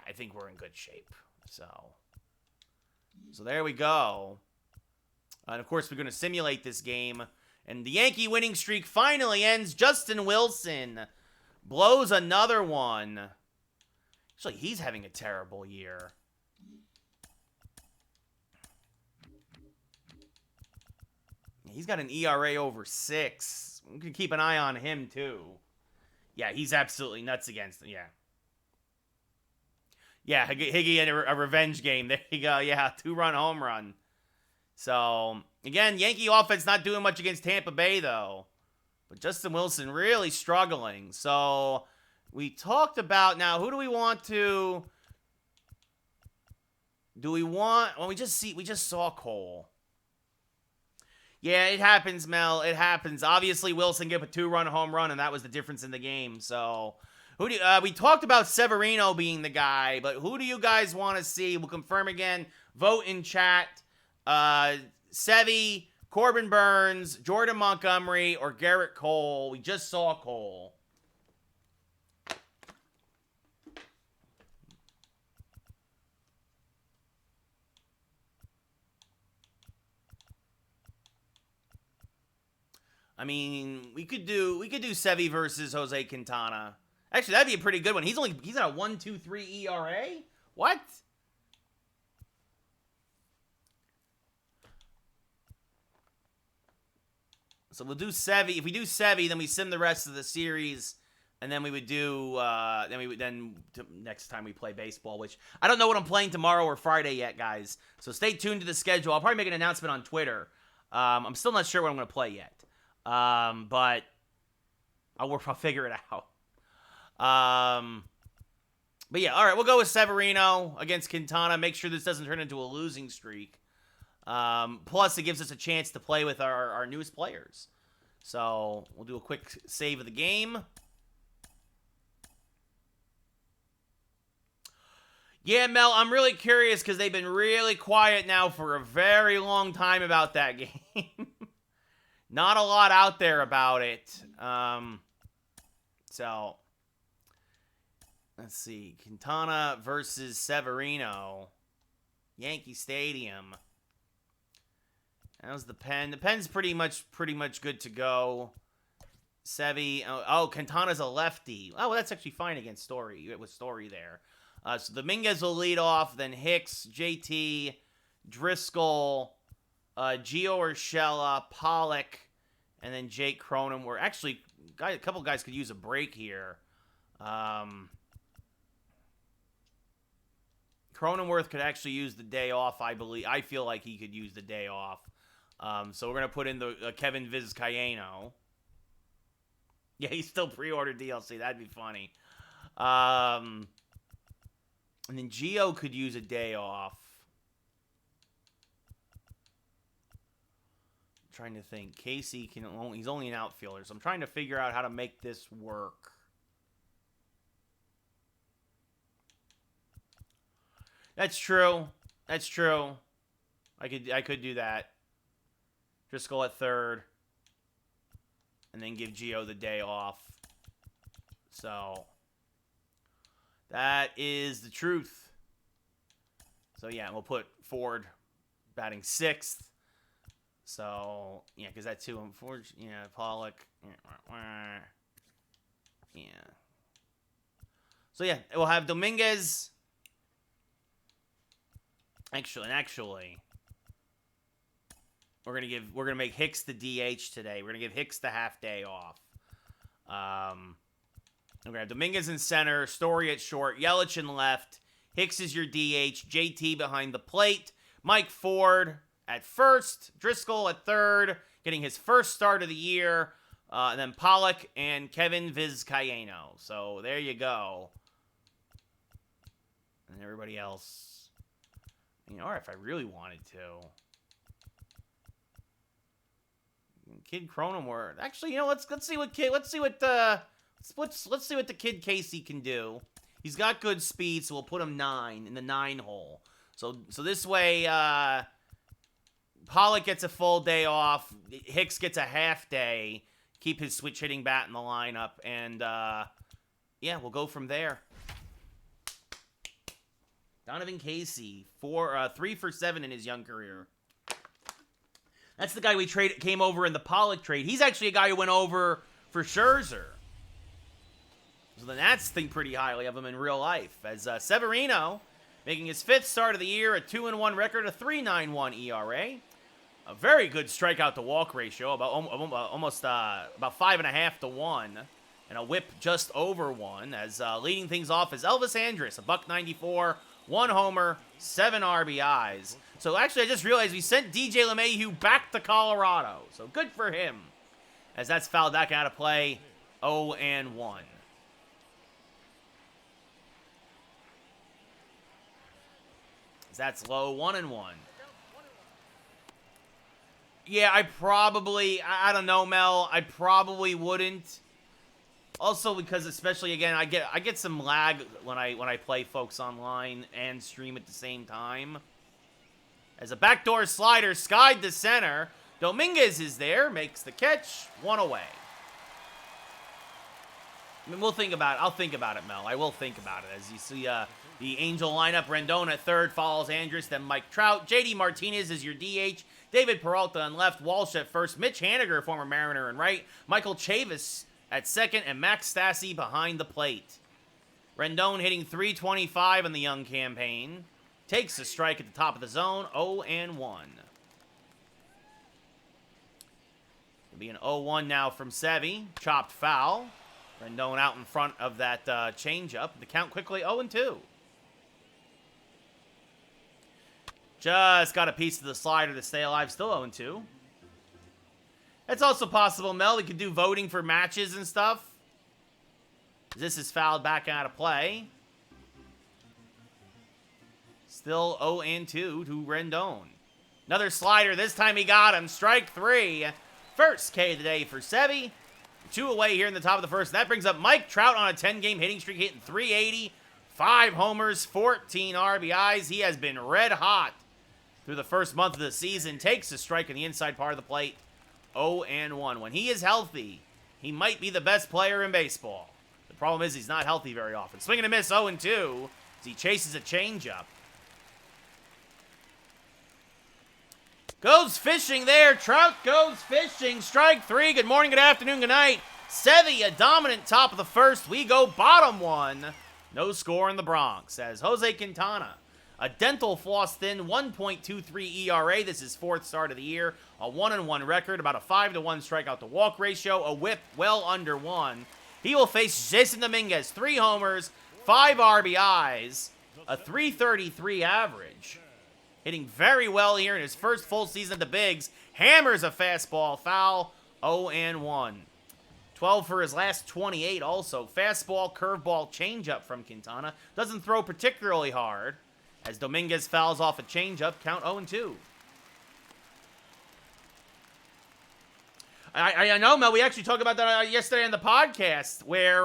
I think we're in good shape. So there we go. And, of course, we're going to simulate this game. And the Yankee winning streak finally ends. Justin Wilson Blows another one. Actually, he's having a terrible year. He's got an ERA over 6. We can keep an eye on him, too. Yeah, he's absolutely nuts against him. Yeah. Yeah, Higgy in a revenge game. There you go. Yeah, 2-run home run. So, again, Yankee offense not doing much against Tampa Bay, though. But Justin Wilson really struggling. So, we talked about, now, who do we want to... Do we want... Well, we just saw Cole. Yeah, it happens, Mel. It happens. Obviously, Wilson gave a 2-run home run, and that was the difference in the game. So, we talked about Severino being the guy, but who do you guys want to see? We'll confirm again. Vote in chat. Sevy, Corbin Burns, Jordan Montgomery, or Garrett Cole. We just saw Cole. I mean, we could do Sevy versus Jose Quintana. Actually, that'd be a pretty good one. He's at a 1.23 ERA? What? So we'll do Sevy. If we do Sevy, then we sim the rest of the series, and then we would do next time we play baseball, which I don't know what I'm playing tomorrow or Friday yet, guys. So stay tuned to the schedule. I'll probably make an announcement on Twitter. I'm still not sure what I'm going to play yet. But I'll figure it out. But yeah, all right, we'll go with Severino against Quintana. Make sure this doesn't turn into a losing streak. Plus, it gives us a chance to play with our newest players. So we'll do a quick save of the game. Yeah, Mel, I'm really curious because they've been really quiet now for a very long time about that game. Not a lot out there about it. So, let's see. Quintana versus Severino. Yankee Stadium. That was the pen. The pen's pretty much good to go. Sevy. Oh, Quintana's a lefty. Oh, well, that's actually fine against Story. With Story there. So Dominguez will lead off. Then Hicks, JT, Driscoll, Gio Urshela, Pollock, and then Jake Cronenworth. Actually, a couple guys could use a break here. Cronenworth could actually use the day off, I believe. I feel like he could use the day off. So we're going to put in the Kevin Vizcaino. Yeah, he's still pre-ordered DLC. That'd be funny. And then Gio could use a day off. Trying to think. Casey he's only an outfielder, so I'm trying to figure out how to make this work. That's true. That's true. I could do that. Driscoll at third. And then give Gio the day off. So that is the truth. So yeah, we'll put Ford batting 6th. So, yeah, because that 2 and 4, yeah, Pollock. Yeah. So, yeah, we'll have Dominguez. Actually, we're gonna make Hicks the DH today. We're gonna give Hicks the half day off. We're gonna have Dominguez in center, Story at short, Yelich in left. Hicks is your DH, JT behind the plate, Mike Ford at first, Driscoll at third, getting his first start of the year, and then Pollock and Kevin Vizcaino. So there you go. And everybody else, or if I really wanted to, Kid Cronenworth. Actually, let's see what the Kid Casey can do. He's got good speed, so we'll put him 9 in the 9 hole. So this way, Pollock gets a full day off. Hicks gets a half day. Keep his switch hitting bat in the lineup. And, yeah, we'll go from there. Donovan Casey, 3 for 7 in his young career. That's the guy we came over in the Pollock trade. He's actually a guy who went over for Scherzer. So the Nats think pretty highly of him in real life. As Severino, making his 5th start of the year, a 2-1 record, a 3.91 ERA. A very good strikeout to walk ratio, about almost about 5.5 to 1. And a whip just over 1. As leading things off is Elvis Andrus, a $194, 1 homer, 7 RBIs. So actually, I just realized we sent DJ LeMahieu back to Colorado. So good for him. As that's fouled back out of play, 0-1. As that's low, 1-1. Yeah, I don't know, Mel. I probably wouldn't. Also, because especially again, I get some lag when I play folks online and stream at the same time. As a backdoor slider skied to center, Dominguez is there, makes the catch, 1 away. I mean, we'll think about it. I'll think about it, Mel. I will think about it. As you see, the Angel lineup: Rendon at third, follows Andrus, then Mike Trout. JD Martinez is your DH. David Peralta on left, Walsh at first, Mitch Haniger, former Mariner, in right, Michael Chavis at second, and Max Stassi behind the plate. Rendon hitting .325 in the young campaign. Takes a strike at the top of the zone, 0-1. It'll be an 0-1 now from Sevy. Chopped foul. Rendon out in front of that changeup. The count quickly 0-2. Just got a piece of the slider to stay alive. Still 0-2. That's also possible, Mel. We could do voting for matches and stuff. This is fouled back out of play. Still 0-2 to Rendon. Another slider. This time he got him. Strike 3. First K of the day for Sevy. 2 away here in the top of the first. That brings up Mike Trout on a 10-game hitting streak, hitting .380. 5 homers, 14 RBIs. He has been red hot through the first month of the season. Takes a strike in the inside part of the plate. 0-1. When he is healthy, he might be the best player in baseball. The problem is he's not healthy very often. Swing and a miss, 0-2, as he chases a changeup. Goes fishing there. Trout goes fishing. Strike 3. Good morning, good afternoon, good night. Sevy, a dominant top of the first. We go bottom 1. No score in the Bronx. As Jose Quintana, a dental floss thin, 1.23 ERA. This is 4th start of the year. A 1-1 record, about a 5-1 strikeout to walk ratio. A whip well under 1. He will face Jason Dominguez. 3 homers, 5 RBIs, a .333 average. Hitting very well here in his first full season at the Bigs. Hammers a fastball foul, 0-1. 12 for his last 28 also. Fastball, curveball, changeup from Quintana. Doesn't throw particularly hard. As Dominguez fouls off a changeup, count 0-2. I know, Mel, we actually talked about that yesterday on the podcast, where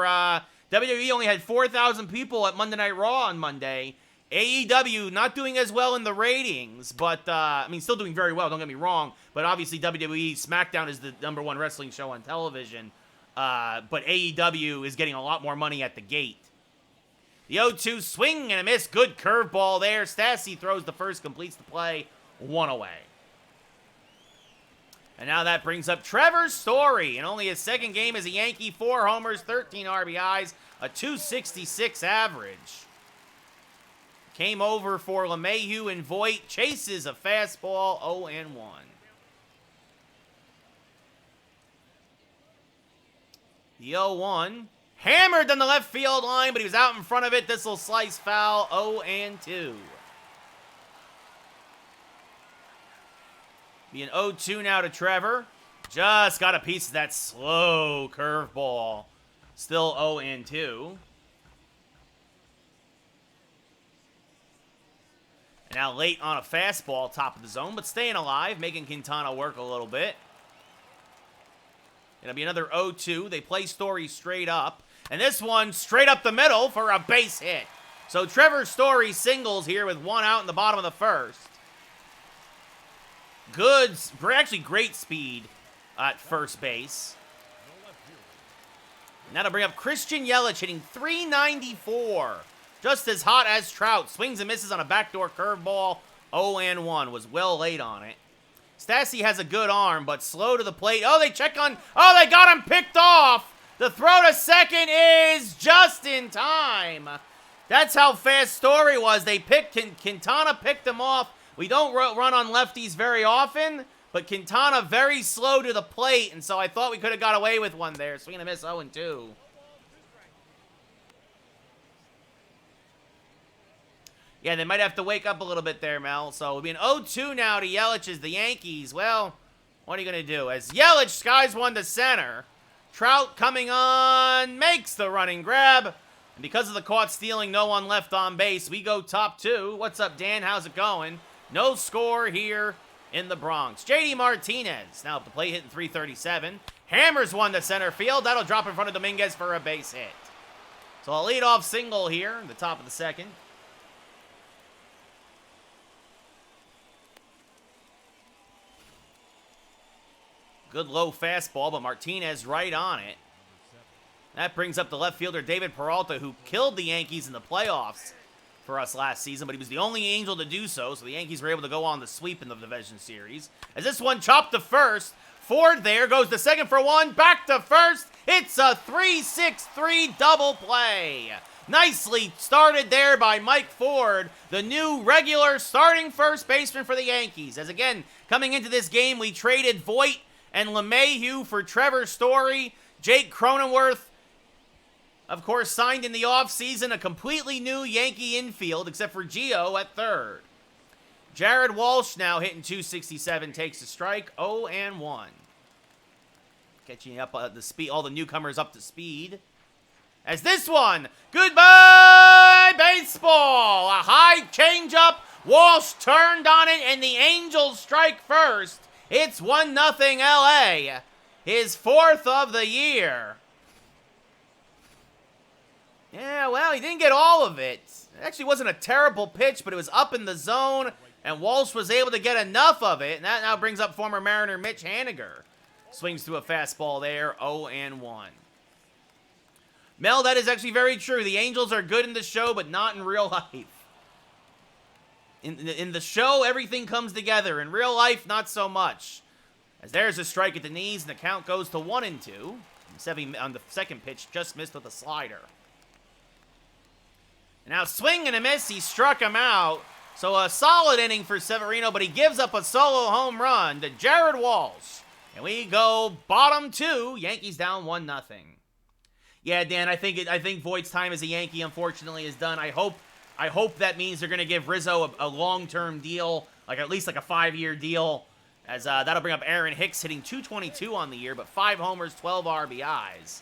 WWE only had 4,000 people at Monday Night Raw on Monday. AEW not doing as well in the ratings, but, I mean, still doing very well, don't get me wrong, but obviously WWE SmackDown is the #1 wrestling show on television, but AEW is getting a lot more money at the gate. The 0-2 swing and a miss, good curveball there. Stassi throws the first, completes the play, 1 away. And now that brings up Trevor Story, in only his 2nd game as a Yankee, 4 homers, 13 RBIs, a .266 average. Came over for LeMahieu and Voit. Chases a fastball, 0-1. The 0-1. Hammered on the left field line, but he was out in front of it. This will slice foul, 0-2. Be an 0-2 now to Trevor. Just got a piece of that slow curveball. Still 0-2. And now late on a fastball, top of the zone, but staying alive, making Quintana work a little bit. It'll be another 0-2. They play Story straight up. And this one straight up the middle for a base hit. So Trevor Story singles here with 1 out in the bottom of the first. Good, actually great speed at first base. And that'll bring up Christian Yelich hitting .394. Just as hot as Trout. Swings and misses on a backdoor curveball. 0-1. Was well laid on it. Stassi has a good arm, but slow to the plate. Oh, they check on... Oh, they got him picked off. The throw to second is just in time. That's how fast Story was. They picked, Quintana picked him off. We don't run on lefties very often, but Quintana very slow to the plate, and so I thought we could have got away with one there. Swing and a miss, 0-2. Yeah, they might have to wake up a little bit there, Mel. So it'll be an 0-2 now to Yelich as the Yankees. Well, what are you going to do? As Yelich skies one to center, Trout coming on, makes the running grab. And because of the caught stealing, no one left on base, we go top 2. What's up, Dan? How's it going? No score here in the Bronx. JD Martinez, now up the plate, hitting .337. Hammers one to center field. That'll drop in front of Dominguez for a base hit. So a leadoff single here in the top of the second. Good low fastball, but Martinez right on it. That brings up the left fielder, David Peralta, who killed the Yankees in the playoffs for us last season, but he was the only Angel to do so, so the Yankees were able to go on the sweep in the division series. As this one chopped to first, Ford there, goes to second for one, back to first. It's a 3-6-3 double play. Nicely started there by Mike Ford, the new regular starting first baseman for the Yankees. As again, coming into this game, we traded Voit and LeMahieu for Trevor Story. Jake Cronenworth, of course, signed in the offseason a completely new Yankee infield, except for Gio at third. Jared Walsh now hitting .267, takes a strike, 0-1. Catching up the speed, all the newcomers up to speed. As this one, goodbye baseball! A high changeup, Walsh turned on it, and the Angels strike first. It's 1-0 LA, his 4th of the year. Yeah, well, he didn't get all of it. It actually wasn't a terrible pitch, but it was up in the zone, and Walsh was able to get enough of it, and that now brings up former Mariner Mitch Haniger. Swings through a fastball there, 0-1. Mel, that is actually very true. The Angels are good in the show, but not in real life. In the show, everything comes together. In real life, not so much. As there's a strike at the knees, and the count goes to 1-2. Sevy on the second pitch just missed with a slider. And now swing and a miss. He struck him out. So a solid inning for Severino, but he gives up a solo home run to Jared Walsh. And we go bottom 2. Yankees down 1-0. Yeah, Dan, I think Voigt's time as a Yankee, unfortunately, is done. I hope that means they're going to give Rizzo a long-term deal, like at least like a 5-year deal, as that'll bring up Aaron Hicks hitting .222 on the year, but 5 homers, 12 RBIs.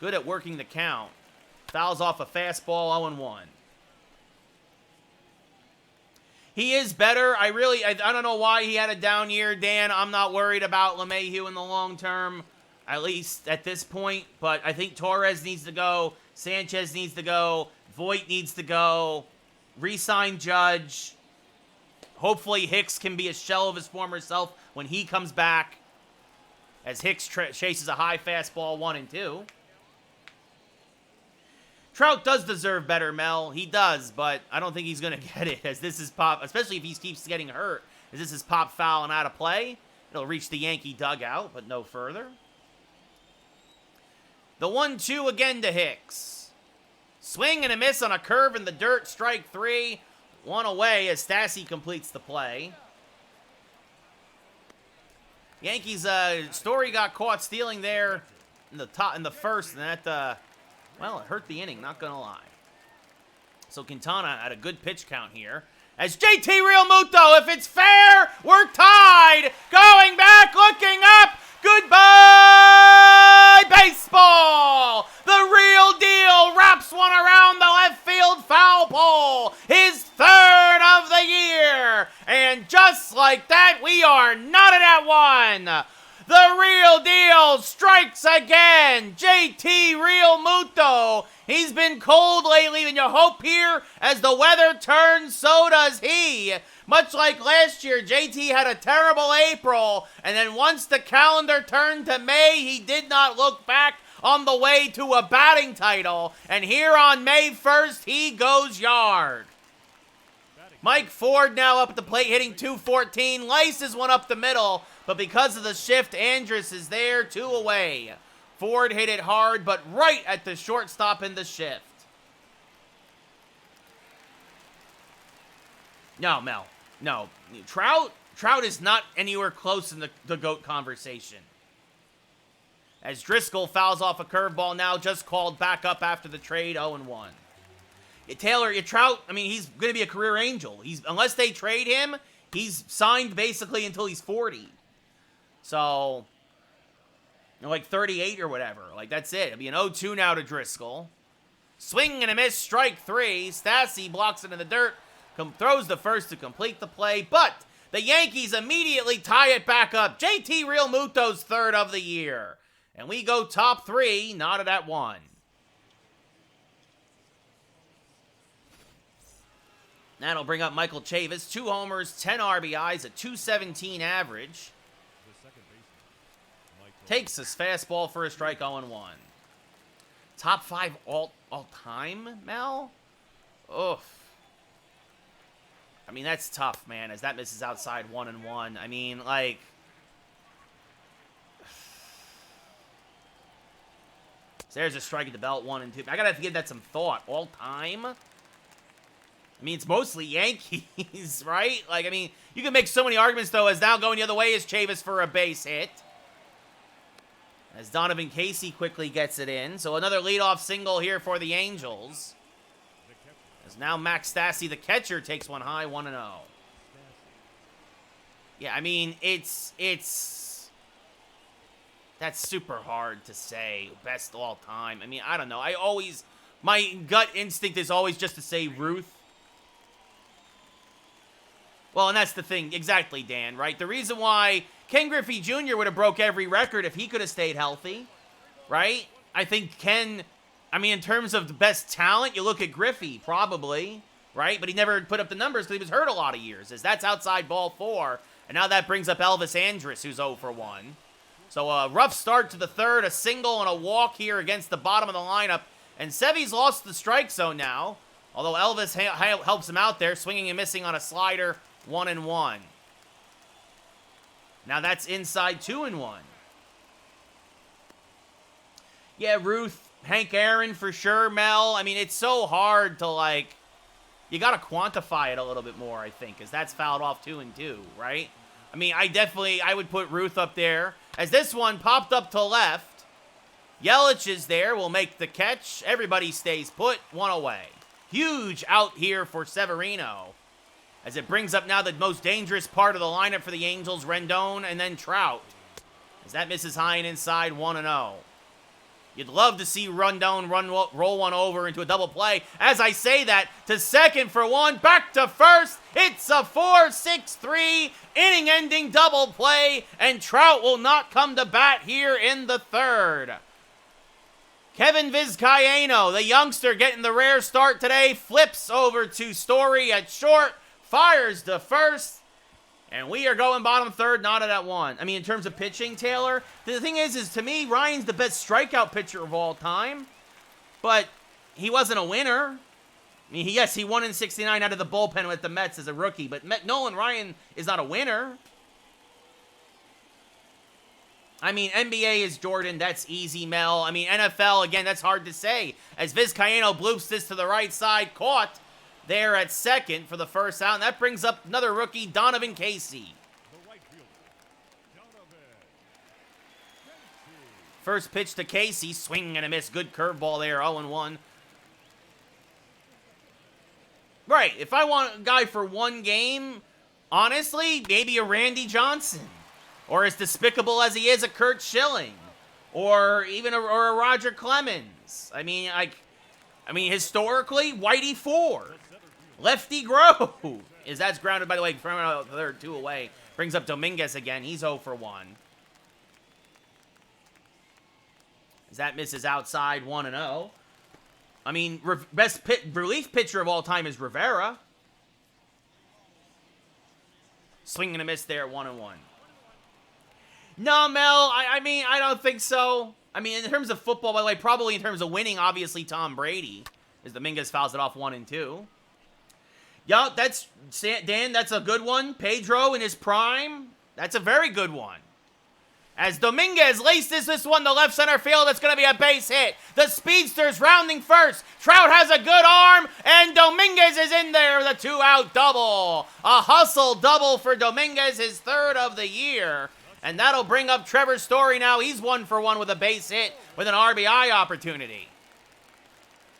Good at working the count. Fouls off a fastball, 0-1. He is better. I don't know why he had a down year, Dan. I'm not worried about LeMahieu in the long term, at least at this point, but I think Torres needs to go. Sanchez needs to go. Voit needs to go. Re-sign Judge. Hopefully Hicks can be a shell of his former self when he comes back, as Hicks chases a high fastball, 1-2. Trout does deserve better, Mel. He does, but I don't think he's going to get it, as this is pop, especially if he keeps getting hurt, as this is pop foul and out of play. It'll reach the Yankee dugout, but no further. The 1-2 again to Hicks. Swing and a miss on a curve in the dirt, strike 3. 1 away as Stassi completes the play. Yankees, Story got caught stealing there in the first, and that, well, it hurt the inning, not gonna lie. So Quintana had a good pitch count here. As JT Realmuto, if it's fair, we're tied. Going back, looking up. Goodbye, baseball. The real deal wraps one around the left field foul pole. His 3rd of the year. And just like that, we are knotted at 1. The real deal strikes again. JT Realmuto. He's been cold lately, and you hope here as the weather turns, so does he. Much like last year, JT had a terrible April, and then once the calendar turned to May, he did not look back on the way to a batting title. And here on May 1st, he goes yard. Mike Ford now up at the plate, hitting .214. Laces one up the middle, but because of the shift, Andrus is there, 2 away. Ford hit it hard, but right at the shortstop in the shift. No, Mel. No. Trout is not anywhere close in the GOAT conversation. As Driscoll fouls off a curveball now, just called back up after the trade, 0-1. Taylor, Trout, I mean, he's going to be a career angel. Unless they trade him, he's signed basically until he's 40. So, like 38 or whatever. Like, that's it. It'll be an 0-2 now to Driscoll. Swing and a miss, strike 3. Stassi blocks it in the dirt. Throws the first to complete the play, but the Yankees immediately tie it back up. JT Real Muto's third of the year. And we go top 3, knotted at 1. That'll bring up Michael Chavis. 2 homers, 10 RBIs, a .217 average. Takes his fastball for a strike, 0-1. Top 5 all-time, Mel? Oof. I mean, that's tough, man, as that misses outside 1-1. I mean, like... There's a strike at the belt, 1-2. I gotta have to give that some thought. All time? I mean, it's mostly Yankees, right? Like, I mean, you can make so many arguments, though, as now going the other way is Chavis for a base hit. As Donovan Casey quickly gets it in. So another leadoff single here for the Angels. As now Max Stassi, the catcher, takes one high, 1-0. Yeah, I mean, that's super hard to say. Best all time. I mean, I don't know. My gut instinct is always just to say Ruth. Well, and that's the thing. Exactly, Dan, right? The reason why Ken Griffey Jr. would have broke every record if he could have stayed healthy, right? I think Ken, I mean, in terms of the best talent, you look at Griffey, probably, right? But he never put up the numbers because he was hurt a lot of years, as that's outside ball 4. And now that brings up Elvis Andrus, who's 0 for 1. So a rough start to the third, a single and a walk here against the bottom of the lineup. And Sevy's lost the strike zone now, although Elvis helps him out there, swinging and missing on a slider, 1-1. Now that's inside 2-1. Yeah, Ruth, Hank Aaron for sure, Mel. I mean, it's so hard to, like, you got to quantify it a little bit more, I think, because that's fouled off 2-2, right? I mean, I would put Ruth up there. As this one popped up to left, Yelich is there, will make the catch. Everybody stays put, 1 away. Huge out here for Severino. As it brings up now the most dangerous part of the lineup for the Angels, Rendon and then Trout. As that misses high and inside, 1-0. You'd love to see Rendon roll one over into a double play. As I say that, to second for 1, back to first. It's a 4-6-3 inning-ending double play, and Trout will not come to bat here in the third. Kevin Vizcaino, the youngster getting the rare start today, flips over to Story at short, fires to first, and we are going bottom third, knotted at 1. I mean, in terms of pitching, Taylor, the thing is to me, Ryan's the best strikeout pitcher of all time, but he wasn't a winner. I mean, yes, he won in 69 out of the bullpen with the Mets as a rookie, but Nolan Ryan is not a winner. I mean, NBA is Jordan, that's easy, Mel. I mean, NFL, again, that's hard to say. As Vizcaino bloops this to the right side, caught there at second for the first out, and that brings up another rookie, Donovan Casey. First pitch to Casey, swing and a miss, good curveball there, 0-1. Right, if I want a guy for one game, honestly, maybe a Randy Johnson. Or as despicable as he is, a Kurt Schilling. Or even a Roger Clemens. I mean, historically, Whitey Ford. Lefty Grove. That's grounded, by the way, from the third, 2 away. Brings up Dominguez again. He's 0 for 1. As that misses outside, 1-0. I mean, best relief pitcher of all time is Rivera. Swing and a miss there, 1-1. No, Mel, I mean, I don't think so. I mean, in terms of football, by the way, probably in terms of winning, obviously Tom Brady, as Dominguez fouls it off 1-2. Yeah, Dan, that's a good one. Pedro in his prime, that's a very good one. As Dominguez laces this one to left center field, it's going to be a base hit. The speedster's rounding first. Trout has a good arm, and Dominguez is in there with a 2-out double. A hustle double for Dominguez, his 3rd of the year. And that'll bring up Trevor Story now. He's 1 for 1 with a base hit with an RBI opportunity.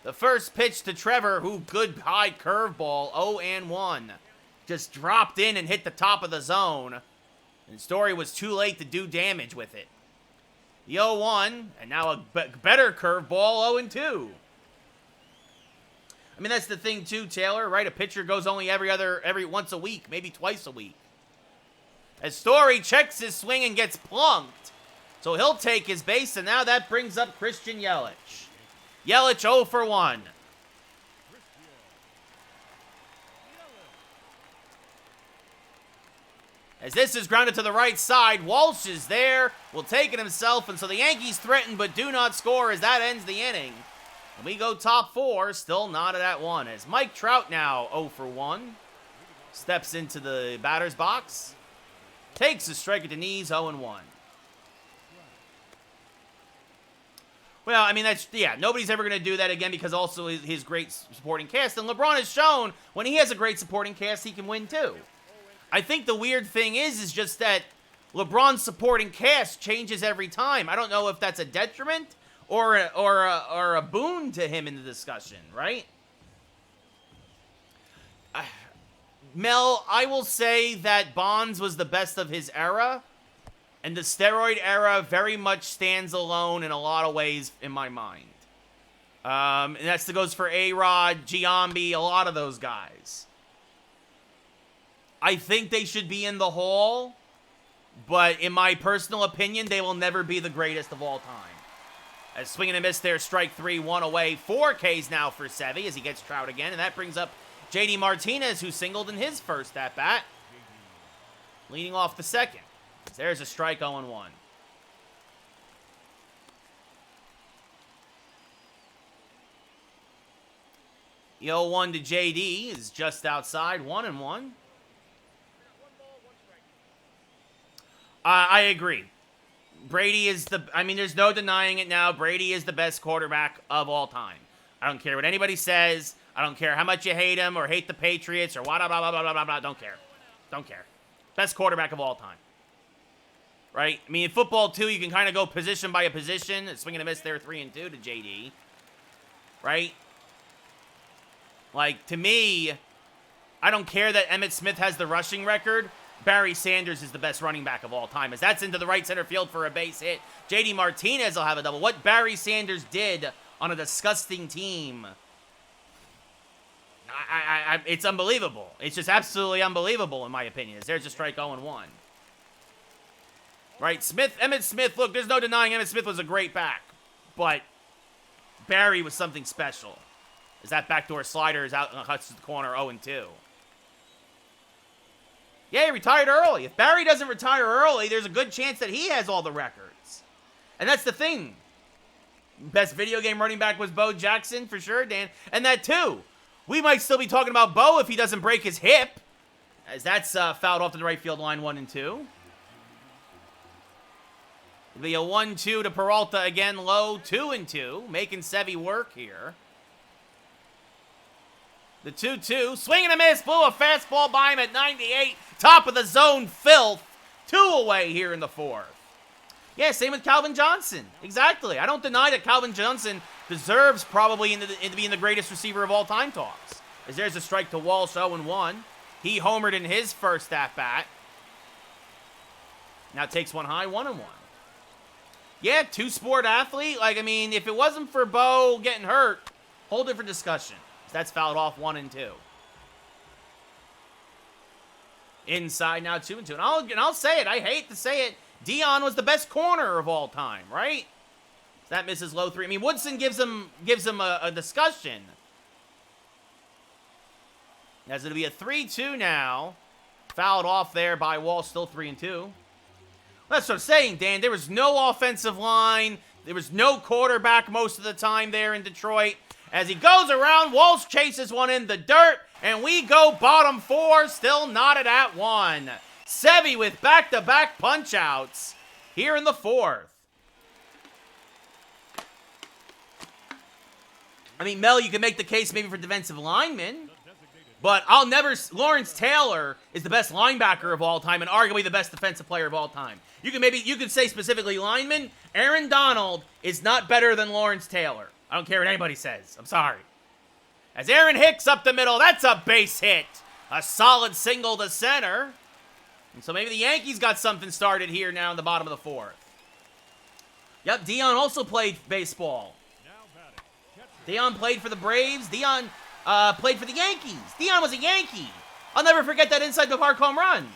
The first pitch to Trevor, who good high curveball, 0-1. Just dropped in and hit the top of the zone. And Story was too late to do damage with it. The 0-1, and now a better curveball, 0-2. I mean, that's the thing too, Taylor, right? A pitcher goes only every once a week, maybe twice a week. As Story checks his swing and gets plunked. So he'll take his base, and now that brings up Christian Yelich. Yelich 0 for 1. As this is grounded to the right side, Walsh is there, will take it himself, and so the Yankees threaten but do not score as that ends the inning. And we go top 4, still knotted at 1, as Mike Trout now 0 for 1. Steps into the batter's box. Takes a strike at the knees, 0-1. Well, I mean, nobody's ever going to do that again because also his great supporting cast. And LeBron has shown when he has a great supporting cast, he can win too. I think the weird thing is just that LeBron's supporting cast changes every time. I don't know if that's a detriment or a boon to him in the discussion, right? Mel, I will say that Bonds was the best of his era, and the steroid era very much stands alone in a lot of ways in my mind. And that goes for A-Rod, Giambi, a lot of those guys. I think they should be in the Hall, but in my personal opinion, they will never be the greatest of all time. As swing and a miss there, strike 3, 1 away. 4 Ks now for Sevy as he gets Trout again, and that brings up JD Martinez, who singled in his first at-bat, leading off the second. There's a strike 0-1. The 0-1 to JD is just outside, 1-1. I agree. Brady is there's no denying it now. Brady is the best quarterback of all time. I don't care what anybody says. I don't care how much you hate him or hate the Patriots or blah, blah, blah, blah, blah, blah, blah. Don't care. Don't care. Best quarterback of all time. Right? I mean, in football, too, you can kind of go position by a position. Swing and a miss there, 3-2 to JD. Right? Like, to me, I don't care that Emmitt Smith has the rushing record. Barry Sanders is the best running back of all time, as that's into the right center field for a base hit. JD Martinez will have a double. What Barry Sanders did on a disgusting team, it's unbelievable. It's just absolutely unbelievable, in my opinion. There's a strike 0-1. Right, Emmitt Smith, look, there's no denying Emmitt Smith was a great back, but Barry was something special. As that backdoor slider is out and cuts to the corner, 0-2. Yeah, he retired early. If Barry doesn't retire early, there's a good chance that he has all the records. And that's the thing. Best video game running back was Bo Jackson, for sure, Dan. And that, too. We might still be talking about Bo if he doesn't break his hip. As that's fouled off to the right field line, 1-2. It'll be a 1-2 to Peralta again, low, 2-2. Making Sevy work here. The 2-2, swing and a miss, blew a fastball by him at 98. Top of the zone filth. 2 away here in the 4th. Yeah, same with Calvin Johnson. Exactly. I don't deny that Calvin Johnson deserves probably to be in the greatest receiver of all time talks. As there's a strike to Walsh, 0-1. He homered in his first at-bat. Now takes one high, 1-1. Yeah, two-sport athlete. Like, I mean, if it wasn't for Bo getting hurt, whole different discussion. That's fouled off, 1-2. Inside now, 2-2. And I'll say it. I hate to say it. Dion was the best corner of all time, right? That misses low 3. I mean, Woodson gives him a discussion. As it'll be a 3-2 now. Fouled off there by Walsh, still 3-2. That's what I'm saying, Dan. There was no offensive line. There was no quarterback most of the time there in Detroit. As he goes around, Walsh chases one in the dirt, and we go bottom 4, still knotted at 1. Sevy with back-to-back punch-outs. here in the 4th. I mean, Mel, you can make the case maybe for defensive linemen, but Lawrence Taylor is the best linebacker of all time and arguably the best defensive player of all time. You can say specifically lineman. Aaron Donald is not better than Lawrence Taylor. I don't care what anybody says. I'm sorry. As Aaron Hicks up the middle, that's a base hit. A solid single to center. And so maybe the Yankees got something started here now in the bottom of the 4th. Yep, Dion also played baseball. Dion played for the Braves. Dion played for the Yankees. Dion was a Yankee. I'll never forget that inside the park home run.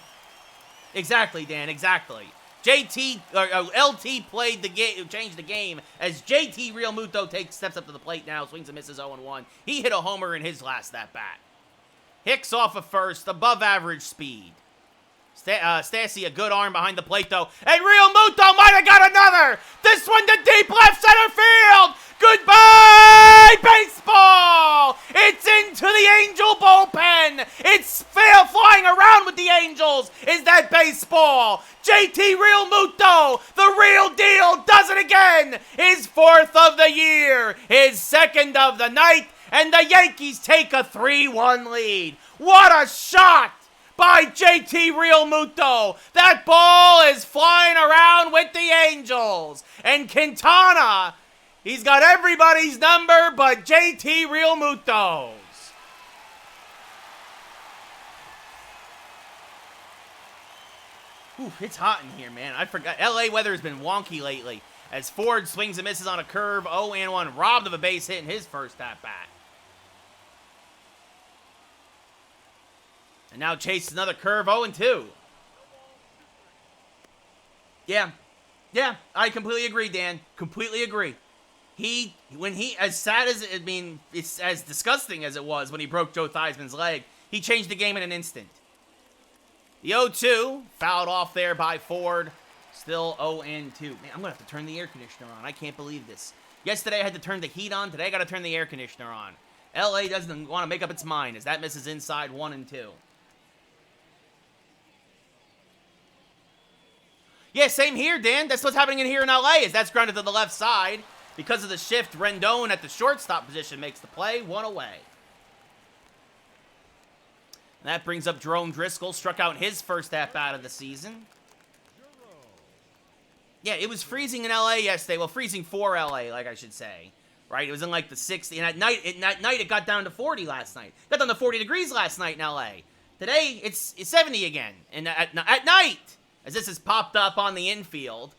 Exactly, Dan, exactly. LT played the game, changed the game, as JT Realmuto steps up to the plate now, swings and misses 0-1. He hit a homer in his last at-bat. Hicks off of first, above average speed. Stassi, a good arm behind the plate, though. And Realmuto might have got another! This one to deep left center field! Goodbye, baseball! It's into the Angel bullpen! It's flying around with the Angels! Is that baseball? JT Realmuto, the real deal, does it again! His 4th of the year, his 2nd of the night, and the Yankees take a 3-1 lead. What a shot by JT Realmuto! That ball is flying around with the Angels. And Quintana, he's got everybody's number but JT Realmuto's. Ooh, it's hot in here, man. I forgot. LA weather has been wonky lately. As Ford swings and misses on a curve, 0-1, robbed of a base hit in his first at-bat. And now chases another curve, 0-2. Yeah, I completely agree, Dan. Completely agree. As sad as, it's as disgusting as it was when he broke Joe Theismann's leg, he changed the game in an instant. The 0-2, fouled off there by Ford. Still 0-2. Man, I'm going to have to turn the air conditioner on. I can't believe this. Yesterday I had to turn the heat on. Today I got to turn the air conditioner on. LA doesn't want to make up its mind as that misses inside 1-2. Yeah, same here, Dan. That's what's happening in here in LA, is that's grounded to the left side. Because of the shift, Rendon at the shortstop position makes the play, 1 away. And that brings up Jerome Driscoll, struck out his first at-bat of the season. Yeah, it was freezing in LA yesterday. Well, freezing for LA, like I should say. Right? It was in like the 60s. And at night it got down to 40 last night. Got down to 40 degrees last night in LA. Today, it's 70 again. And at night, as this has popped up on the infield,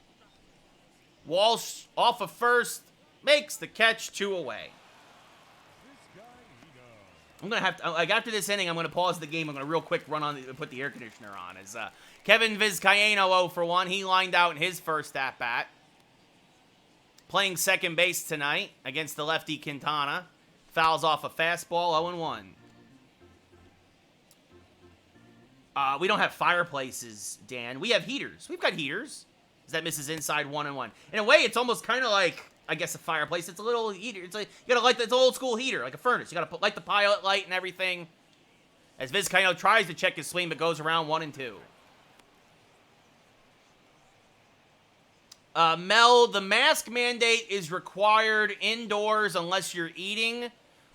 Walsh off of first, makes the catch, 2 away. I'm going to have to, like, after this inning, I'm going to pause the game. I'm going to real quick run on and put the air conditioner on. As Kevin Vizcaino 0-1. He lined out in his first at-bat. Playing second base tonight against the lefty Quintana. Fouls off a fastball, 0-1. We don't have fireplaces, Dan. We have heaters. We've got heaters. As that misses inside 1-1. In a way, it's almost kind of like, I guess, a fireplace. It's a little heater. It's like, you gotta light it's an old school heater, like a furnace. You gotta light the pilot light and everything. As Vizcaino tries to check his swing, but goes around 1-2. Mel, the mask mandate is required indoors unless you're eating.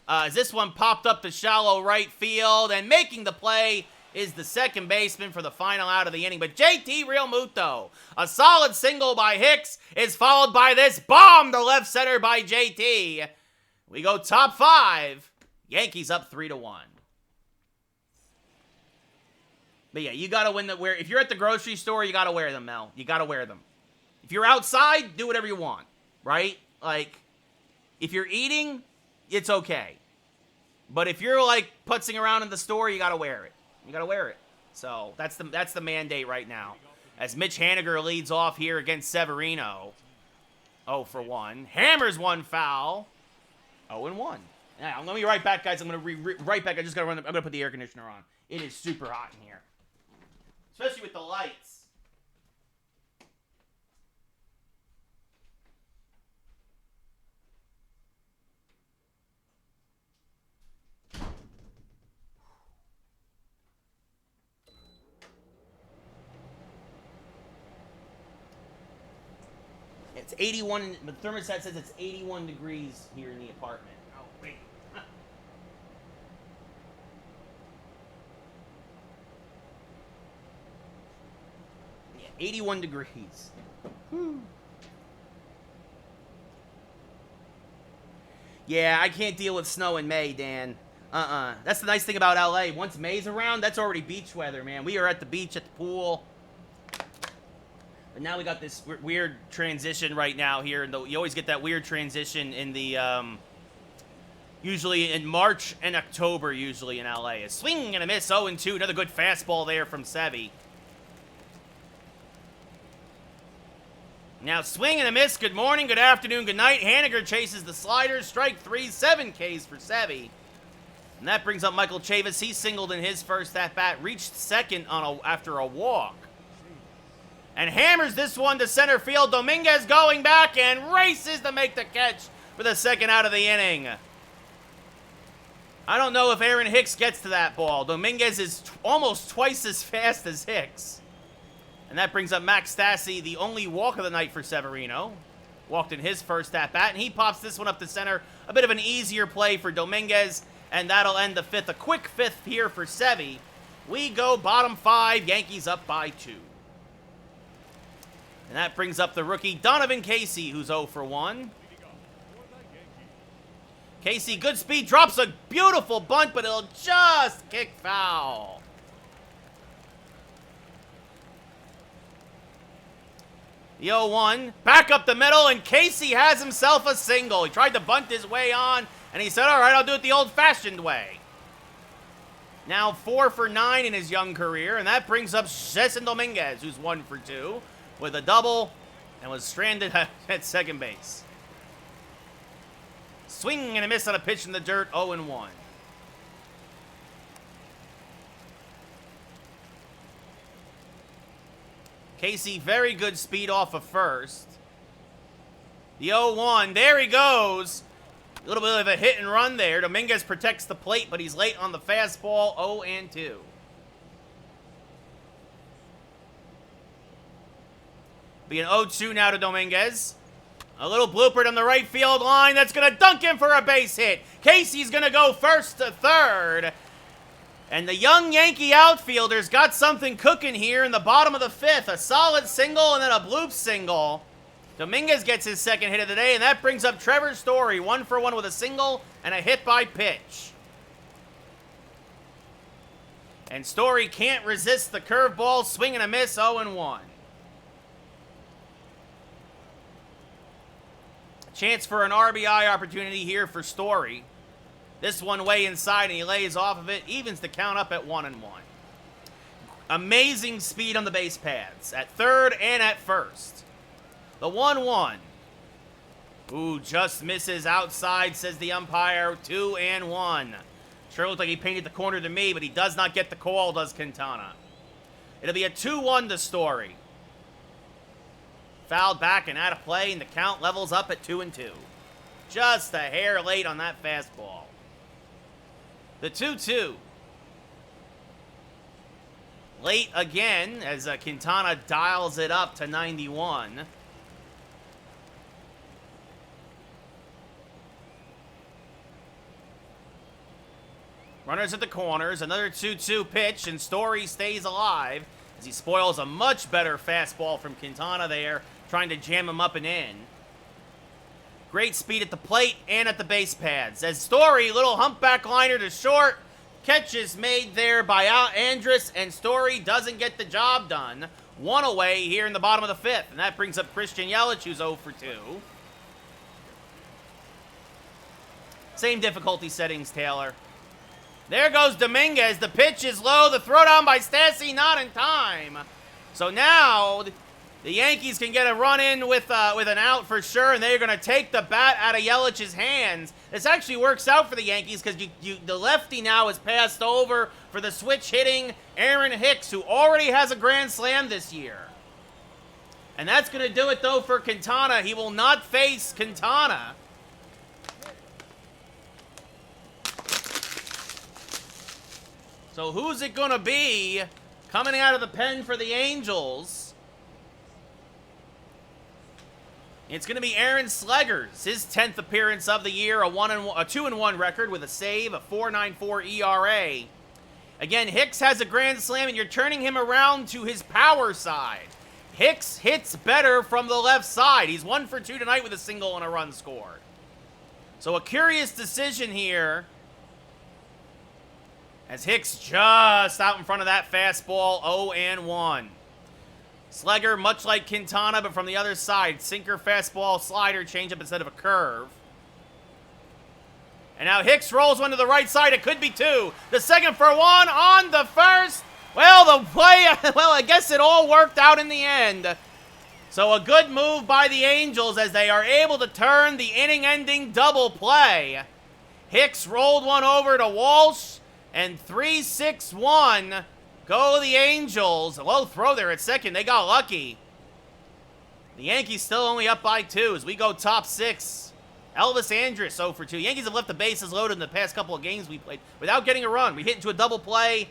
As this one popped up to shallow right field, and making the play is the second baseman for the final out of the inning. But JT Realmuto, a solid single by Hicks, is followed by this bomb to left center by JT. We go top 5. Yankees up 3-1. But yeah, you gotta win if you're at the grocery store, you gotta wear them, Mel. You gotta wear them. If you're outside, do whatever you want, right? Like, if you're eating, it's okay. But if you're, like, putzing around in the store, you gotta wear it. You gotta wear it. So, that's the mandate right now. As Mitch Haniger leads off here against Severino. 0-1. Hammers one foul. 0-1. Now, I'm gonna be right back, guys. I'm gonna be right back. I'm gonna put the air conditioner on. It is super hot in here. Especially with the lights. It's 81. The thermostat says it's 81 degrees here in the apartment. Oh, wait. Yeah, 81 degrees. Yeah, I can't deal with snow in May, Dan. That's the nice thing about LA. Once May's around, that's already beach weather, man. We are at the beach, at the pool. But now we got this weird transition right now here. And you always get that weird transition in the, usually in March and October, usually in LA. A swing and a miss, 0-2. Another good fastball there from Sevy. Now, swing and a miss. Good morning, good afternoon, good night. Haniger chases the slider. Strike 3, 7 Ks for Sevy. And that brings up Michael Chavis. He singled in his first at-bat. Reached second after a walk. And hammers this one to center field. Dominguez going back and races to make the catch for the second out of the inning. I don't know if Aaron Hicks gets to that ball. Dominguez is almost twice as fast as Hicks. And that brings up Max Stassi, the only walk of the night for Severino. Walked in his first at-bat, and he pops this one up to center. A bit of an easier play for Dominguez, and that'll end the fifth. A quick fifth here for Sevy. We go bottom 5, Yankees up by 2. And that brings up the rookie Donovan Casey, who's 0 for 1. Casey, good speed, drops a beautiful bunt, but it'll just kick foul. The 0-1, back up the middle, and Casey has himself a single. He tried to bunt his way on, and he said, all right, I'll do it the old-fashioned way. Now 4 for 9 in his young career, and that brings up Jason Dominguez, who's 1 for 2. With a double, and was stranded at second base. Swing and a miss on a pitch in the dirt, 0-1. Casey, very good speed off of first. The 0-1, there he goes. A little bit of a hit and run there. Dominguez protects the plate, but he's late on the fastball, 0-2. Be an 0-2 now to Dominguez. A little blooper on the right field line. That's going to dunk him for a base hit. Casey's going to go first to third. And the young Yankee outfielders got something cooking here in the bottom of the fifth. A solid single and then a bloop single. Dominguez gets his second hit of the day, and that brings up Trevor Story. 1 for 1 with a single and a hit by pitch. And Story can't resist the curveball. Swing and a miss, 0-1. Chance for an RBI opportunity here for Story. This one way inside, and he lays off of it. Evens the count up at 1-1. Amazing speed on the base paths. At third and at first. The 1-1. Ooh, just misses outside, says the umpire. 2-1. Sure looked like he painted the corner to me, but he does not get the call, does Quintana. It'll be a 2-1 to Story. Fouled back and out of play, and the count levels up at 2-2. Just a hair late on that fastball. The 2-2. Late again as Quintana dials it up to 91. Runners at the corners. Another 2-2 pitch, and Story stays alive as he spoils a much better fastball from Quintana there, trying to jam him up and in. Great speed at the plate and at the base paths. As Story, little humpback liner to short. Catch is made there by Andrus, and Story doesn't get the job done. 1 away here in the bottom of the fifth, and that brings up Christian Yelich, who's 0 for 2. Same difficulty settings, Taylor. There goes Dominguez. The pitch is low. The throw down by Stassi, not in time. So now the Yankees can get a run in with an out for sure, and they're going to take the bat out of Yelich's hands. This actually works out for the Yankees because the lefty now is passed over for the switch hitting Aaron Hicks, who already has a grand slam this year. And that's going to do it, though, for Quintana. He will not face Quintana. So who's it going to be coming out of the pen for the Angels? It's going to be Aaron Slager's, his 10th appearance of the year, a 2-1 record with a save, a 4.94 ERA. Again, Hicks has a grand slam, and you're turning him around to his power side. Hicks hits better from the left side. He's 1 for 2 tonight with a single and a run scored. So a curious decision here, as Hicks just out in front of that fastball, 0-1. Slager, much like Quintana, but from the other side. Sinker, fastball, slider, changeup instead of a curve. And now Hicks rolls one to the right side. It could be 2. The second for 1 on the first. Well, the play, well, I guess it all worked out in the end. So a good move by the Angels as they are able to turn the inning-ending double play. Hicks rolled one over to Walsh, and 3-6-1. Go the Angels. A low throw there at second. They got lucky. The Yankees still only up by 2 as we go top 6. Elvis Andrus 0 for 2. Yankees have left the bases loaded in the past couple of games we played without getting a run. We hit into a double play,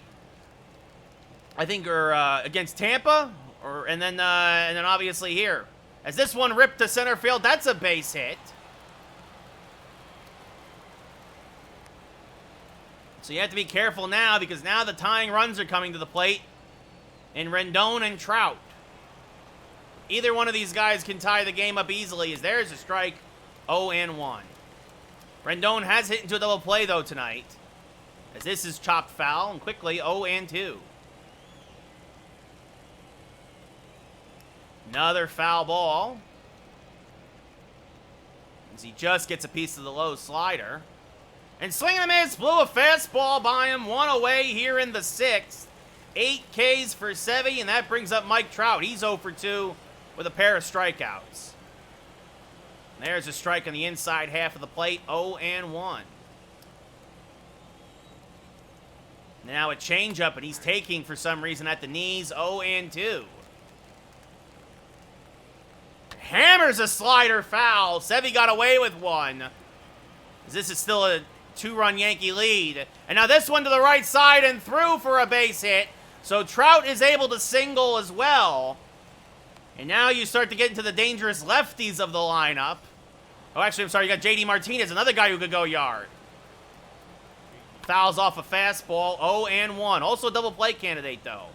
I think, or against Tampa, and then obviously here. As this one ripped to center field, that's a base hit. So you have to be careful now, because now the tying runs are coming to the plate in Rendon and Trout. Either one of these guys can tie the game up easily, as there's a strike, 0-1. Rendon has hit into a double play, though, tonight, as this is chopped foul, and quickly 0-2. Another foul ball, as he just gets a piece of the low slider. And swing and a miss, blew a fastball by him, 1 away here in the 6th. 8 Ks for Sevy, and that brings up Mike Trout. He's 0 for 2 with a pair of strikeouts. There's a strike on the inside half of the plate, 0-1. Now a changeup, and he's taking for some reason at the knees, 0-2. Hammers a slider foul. Sevy got away with one. This is still a 2-run Yankee lead. And now this one to the right side and through for a base hit. So Trout is able to single as well. And now you start to get into the dangerous lefties of the lineup. Oh, actually, I'm sorry. You got JD Martinez, another guy who could go yard. Fouls off a fastball, 0-1. Also a double play candidate, though.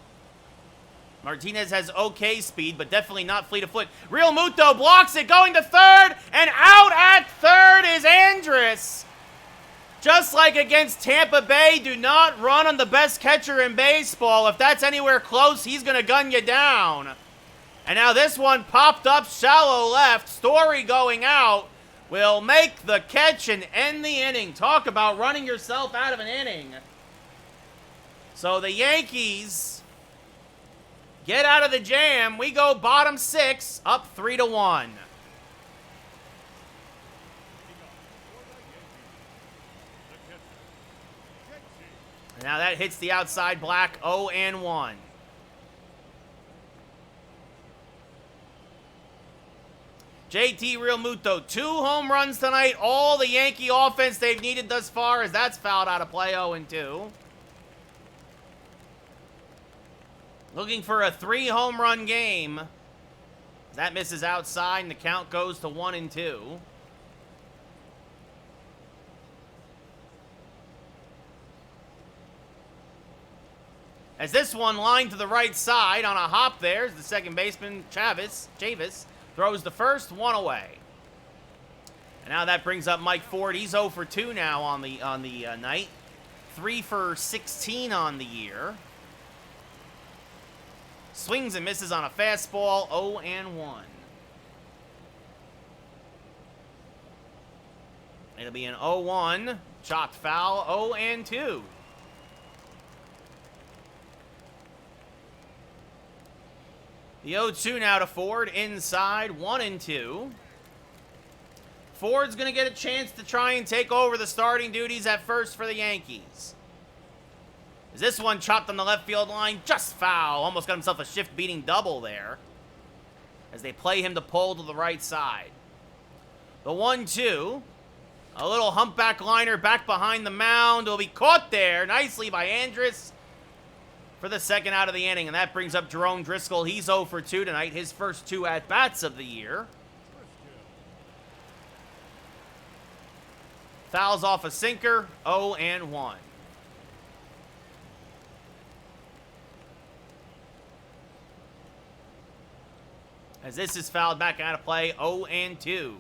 Martinez has okay speed, but definitely not fleet of foot. Real Muto blocks it, going to third, and out at third is Andrus. Just like against Tampa Bay, do not run on the best catcher in baseball. If that's anywhere close, he's going to gun you down. And now this one popped up shallow left. Story going out will make the catch and end the inning. Talk about running yourself out of an inning. So the Yankees get out of the jam. We go bottom 6, up 3-1. Now that hits the outside black, 0-1. JT Realmuto, 2 home runs tonight. All the Yankee offense they've needed thus far, as that's fouled out of play, 0-2. Looking for a 3-home run game. That misses outside, and the count goes to 1-2. As this one lined to the right side on a hop there, as the second baseman, Chavis, throws the first, 1 away. And now that brings up Mike Ford. He's 0 for 2 now on the night. 3 for 16 on the year. Swings and misses on a fastball, 0-1. It'll be an 0-1, chopped foul, 0-2. The 0-2 now to Ford, inside, 1-2. Ford's going to get a chance to try and take over the starting duties at first for the Yankees. As this one chopped on the left field line, just foul. Almost got himself a shift-beating double there, as they play him to pull to the right side. The 1-2, a little humpback liner back behind the mound. Will be caught there nicely by Andrus for the second out of the inning, and that brings up Jerome Driscoll. He's 0 for 2 tonight, his first 2 at-bats of the year. Fouls off a sinker, 0-1. As this is fouled back out of play, 0-2.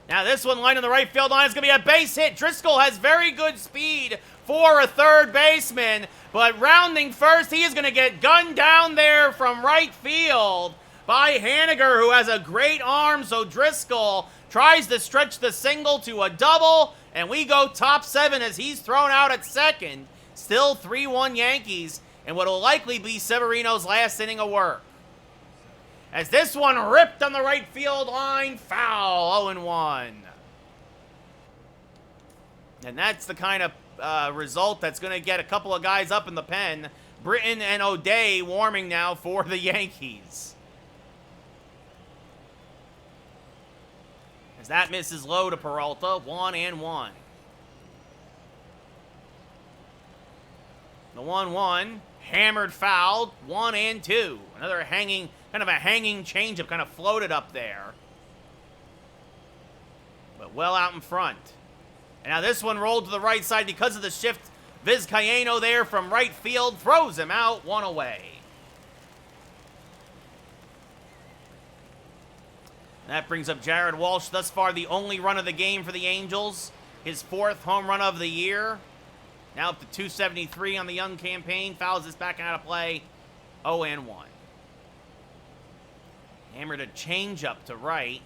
Now this one line on the right field line is going to be a base hit. Driscoll has very good speed for a third baseman, but rounding first, he is going to get gunned down there from right field by Haniger, who has a great arm, so Driscoll tries to stretch the single to a double, and we go top 7 as he's thrown out at second. Still 3-1 Yankees, and what will likely be Severino's last inning of work. As this one ripped on the right field line, foul, 0-1. And that's the kind of result that's going to get a couple of guys up in the pen. Britton and O'Day warming now for the Yankees. As that misses low to Peralta, 1-1. The 1-1, hammered fouled, 1-2. Another hanging, kind of a hanging changeup, kind of floated up there. But well out in front. And now this one rolled to the right side because of the shift. Vizcaino there from right field throws him out, 1 away. That brings up Jared Walsh, thus far the only run of the game for the Angels. His 4th home run of the year. Now up to 273 on the young campaign. Fouls this back out of play. 0-1. Hammered a changeup to right.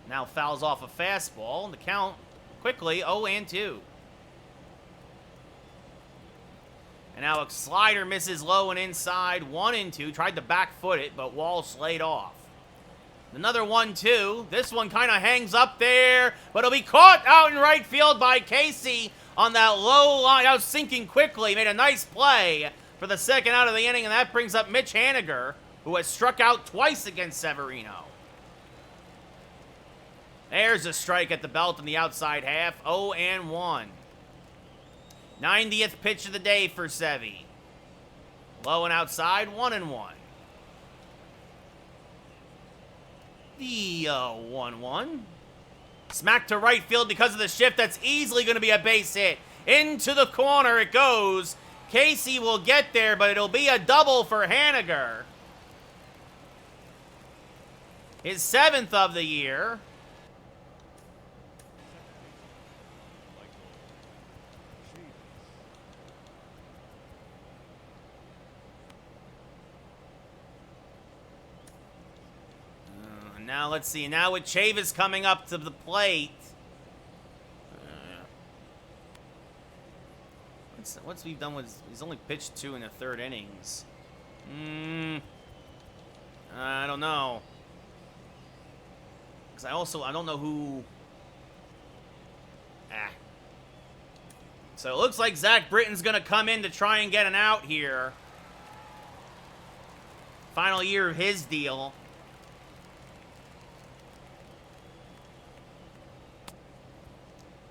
Now fouls off a fastball. The count quickly 0-2. And now a slider misses low and inside. 1-2. Tried to back foot it, but Walsh laid off. Another 1-2. This one kind of hangs up there, but it'll be caught out in right field by Casey on that low line. Out sinking quickly. Made a nice play for the second out of the inning, and that brings up Mitch Haniger, who has struck out twice against Severino. There's a strike at the belt in the outside half. 0-1. 90th pitch of the day for Sevy. Low and outside, 1-1. The 1-1. Smack to right field because of the shift. That's easily going to be a base hit. Into the corner it goes. Casey will get there, but it'll be a double for Haniger. His 7th of the year. Now let's see. Now with Chavis coming up to the plate. What's we've done was he's only pitched 2 in the 3rd innings. I don't know. Because I don't know who. So it looks like Zach Britton's going to come in to try and get an out here. Final year of his deal.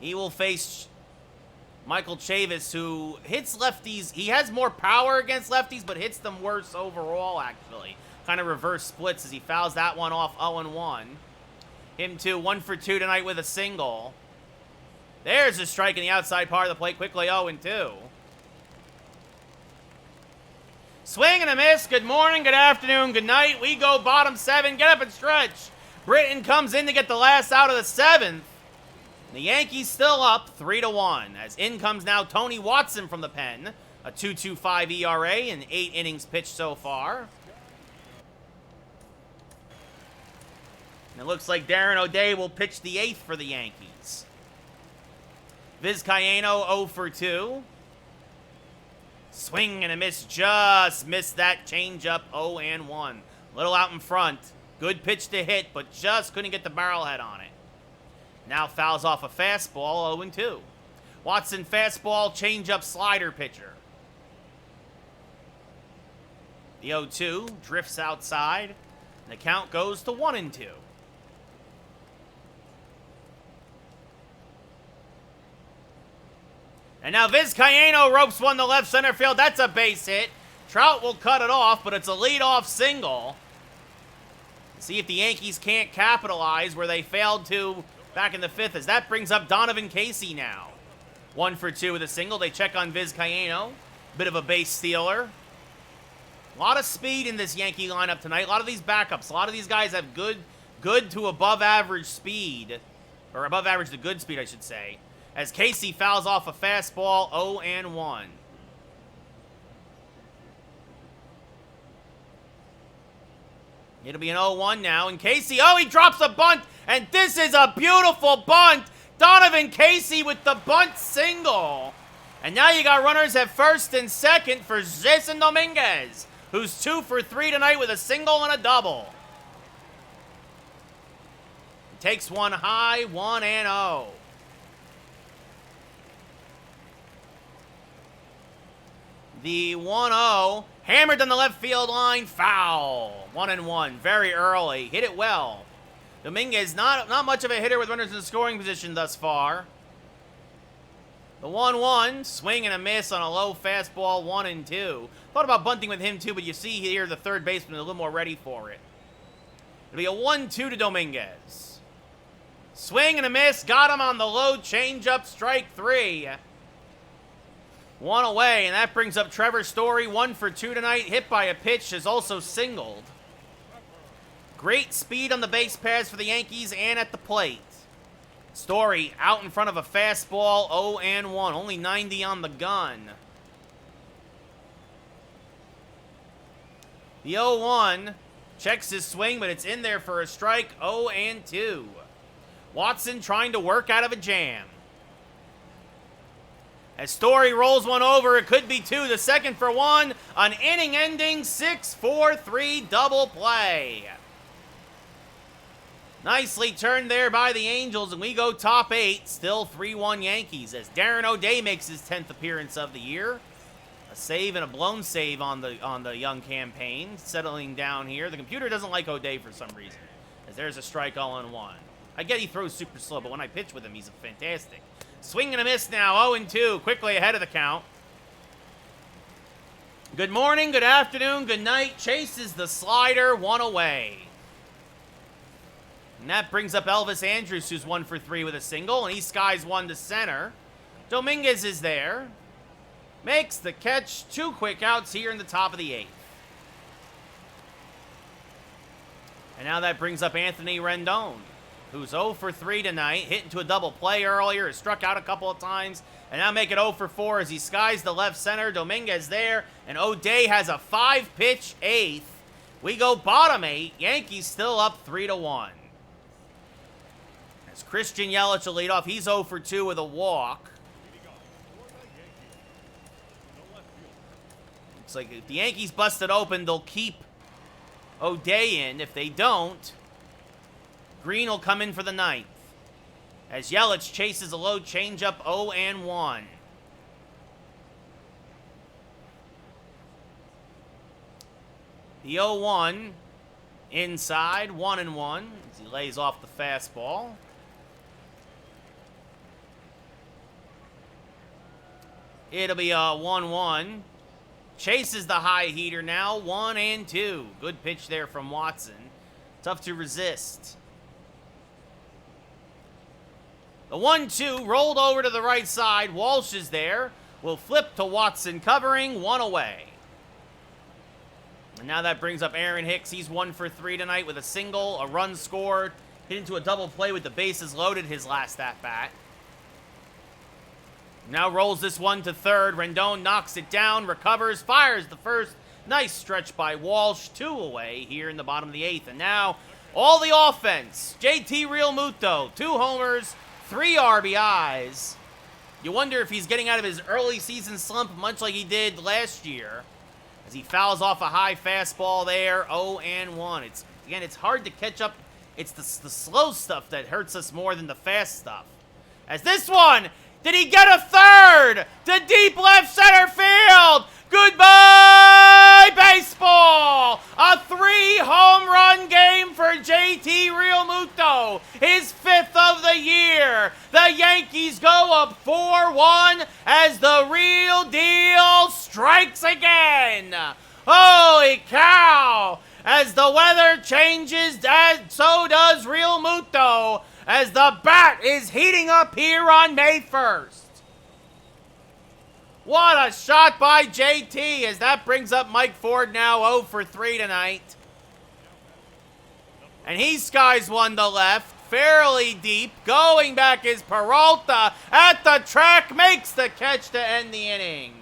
He will face Michael Chavis, who hits lefties. He has more power against lefties, but hits them worse overall, actually. Kind of reverse splits as he fouls that one off 0-1. Him too, 1 for 2 tonight with a single. There's a strike in the outside part of the plate, quickly 0-2. Swing and a miss. Good morning, good afternoon, good night. We go bottom 7. Get up and stretch. Britton comes in to get the last out of the 7th. The Yankees still up 3-1, as in comes now Tony Watson from the pen. A 2.25 ERA and 8 innings pitched so far. And it looks like Darren O'Day will pitch the 8th for the Yankees. Vizcaino 0 for 2. Swing and a miss, just missed that changeup, 0-1. Little out in front. Good pitch to hit, but just couldn't get the barrel head on it. Now fouls off a fastball, 0-2. Watson fastball, changeup, slider pitcher. The 0-2 drifts outside. The count goes to 1-2. And now Vizcaino ropes one to left center field. That's a base hit. Trout will cut it off, but it's a leadoff single. See if the Yankees can't capitalize where they failed to back in the 5th, as that brings up Donovan Casey now. 1 for 2 with a single. They check on Vizcaino. Bit of a base stealer. A lot of speed in this Yankee lineup tonight. A lot of these backups. A lot of these guys have good to above average speed. Or above average to good speed, I should say. As Casey fouls off a fastball, 0-1. It'll be an 0-1 now. And Casey, oh, he drops a bunt. And this is a beautiful bunt. Donovan Casey with the bunt single. And now you got runners at first and second for Jason Dominguez, who's 2 for 3 tonight with a single and a double. He takes one high, 1-0. The 1-0, hammered on the left field line, foul. 1-1, very early. Hit it well. Dominguez, not much of a hitter with runners in scoring position thus far. The 1-1, swing and a miss on a low fastball, 1-2. Thought about bunting with him too, but you see here the third baseman a little more ready for it. It'll be a 1-2 to Dominguez. Swing and a miss, got him on the low changeup, strike 3. 1 away, and that brings up Trevor Story, 1 for 2 tonight. Hit by a pitch, is also singled. Great speed on the base paths for the Yankees and at the plate. Story out in front of a fastball, 0-1. Only 90 on the gun. The 0-1 checks his swing, but it's in there for a strike, 0-2. Watson trying to work out of a jam. As Story rolls one over, it could be 2. The second for 1. An inning-ending 6-4-3 double play. Nicely turned there by the Angels, and we go top 8. Still 3-1 Yankees as Darren O'Day makes his 10th appearance of the year. A save and a blown save on the young campaign. Settling down here. The computer doesn't like O'Day for some reason, as there's a strike 0-1. I get he throws super slow, but when I pitch with him, he's fantastic. Swing and a miss now, 0-2, quickly ahead of the count. Good morning, good afternoon, good night. Chases the slider, 1 away. And that brings up Elvis Andrus, who's 1 for 3 with a single, and he skies 1 to center. Dominguez is there. Makes the catch, 2 quick outs here in the top of the 8th. And now that brings up Anthony Rendon, who's 0 for 3 tonight, hit into a double play earlier, has struck out a couple of times, and now make it 0 for 4 as he skies the left center. Dominguez there, and O'Day has a 5-pitch 8th. We go bottom 8, Yankees still up 3-1. As Christian Yelich will lead off, he's 0 for 2 with a walk. Looks like if the Yankees bust it open, they'll keep O'Day in. If they don't, Green will come in for the 9th. As Yelich chases a low changeup, 0-1. The 0-1 inside, 1-1 as he lays off the fastball. It'll be a 1-1. Chases the high heater now, 1-2. Good pitch there from Watson. Tough to resist. The 1-2 rolled over to the right side. Walsh is there. Will flip to Watson covering, 1 away. And now that brings up Aaron Hicks. He's 1 for 3 tonight with a single, a run scored. Hit into a double play with the bases loaded his last at-bat. Now rolls this one to third. Rendon knocks it down, recovers, fires the first. Nice stretch by Walsh. 2 away here in the bottom of the 8th. And now all the offense. JT Realmuto, 2 homers, 3 RBIs. You wonder if he's getting out of his early season slump much like he did last year, as he fouls off a high fastball there, 0-1. It's hard to catch up. It's the slow stuff that hurts us more than the fast stuff. As this one, did he get a third to deep left center field? Goodbye, baseball! A 3-home run game for JT Realmuto, his 5th of the year. The Yankees go up 4-1 as the real deal strikes again. Holy cow! as the weather changes, so does Real Muto, as the bat is heating up here on May 1st. What a shot by JT, as that brings up Mike Ford now 0 for 3 tonight. And he skies one to left, fairly deep. Going back is Peralta at the track, makes the catch to end the inning.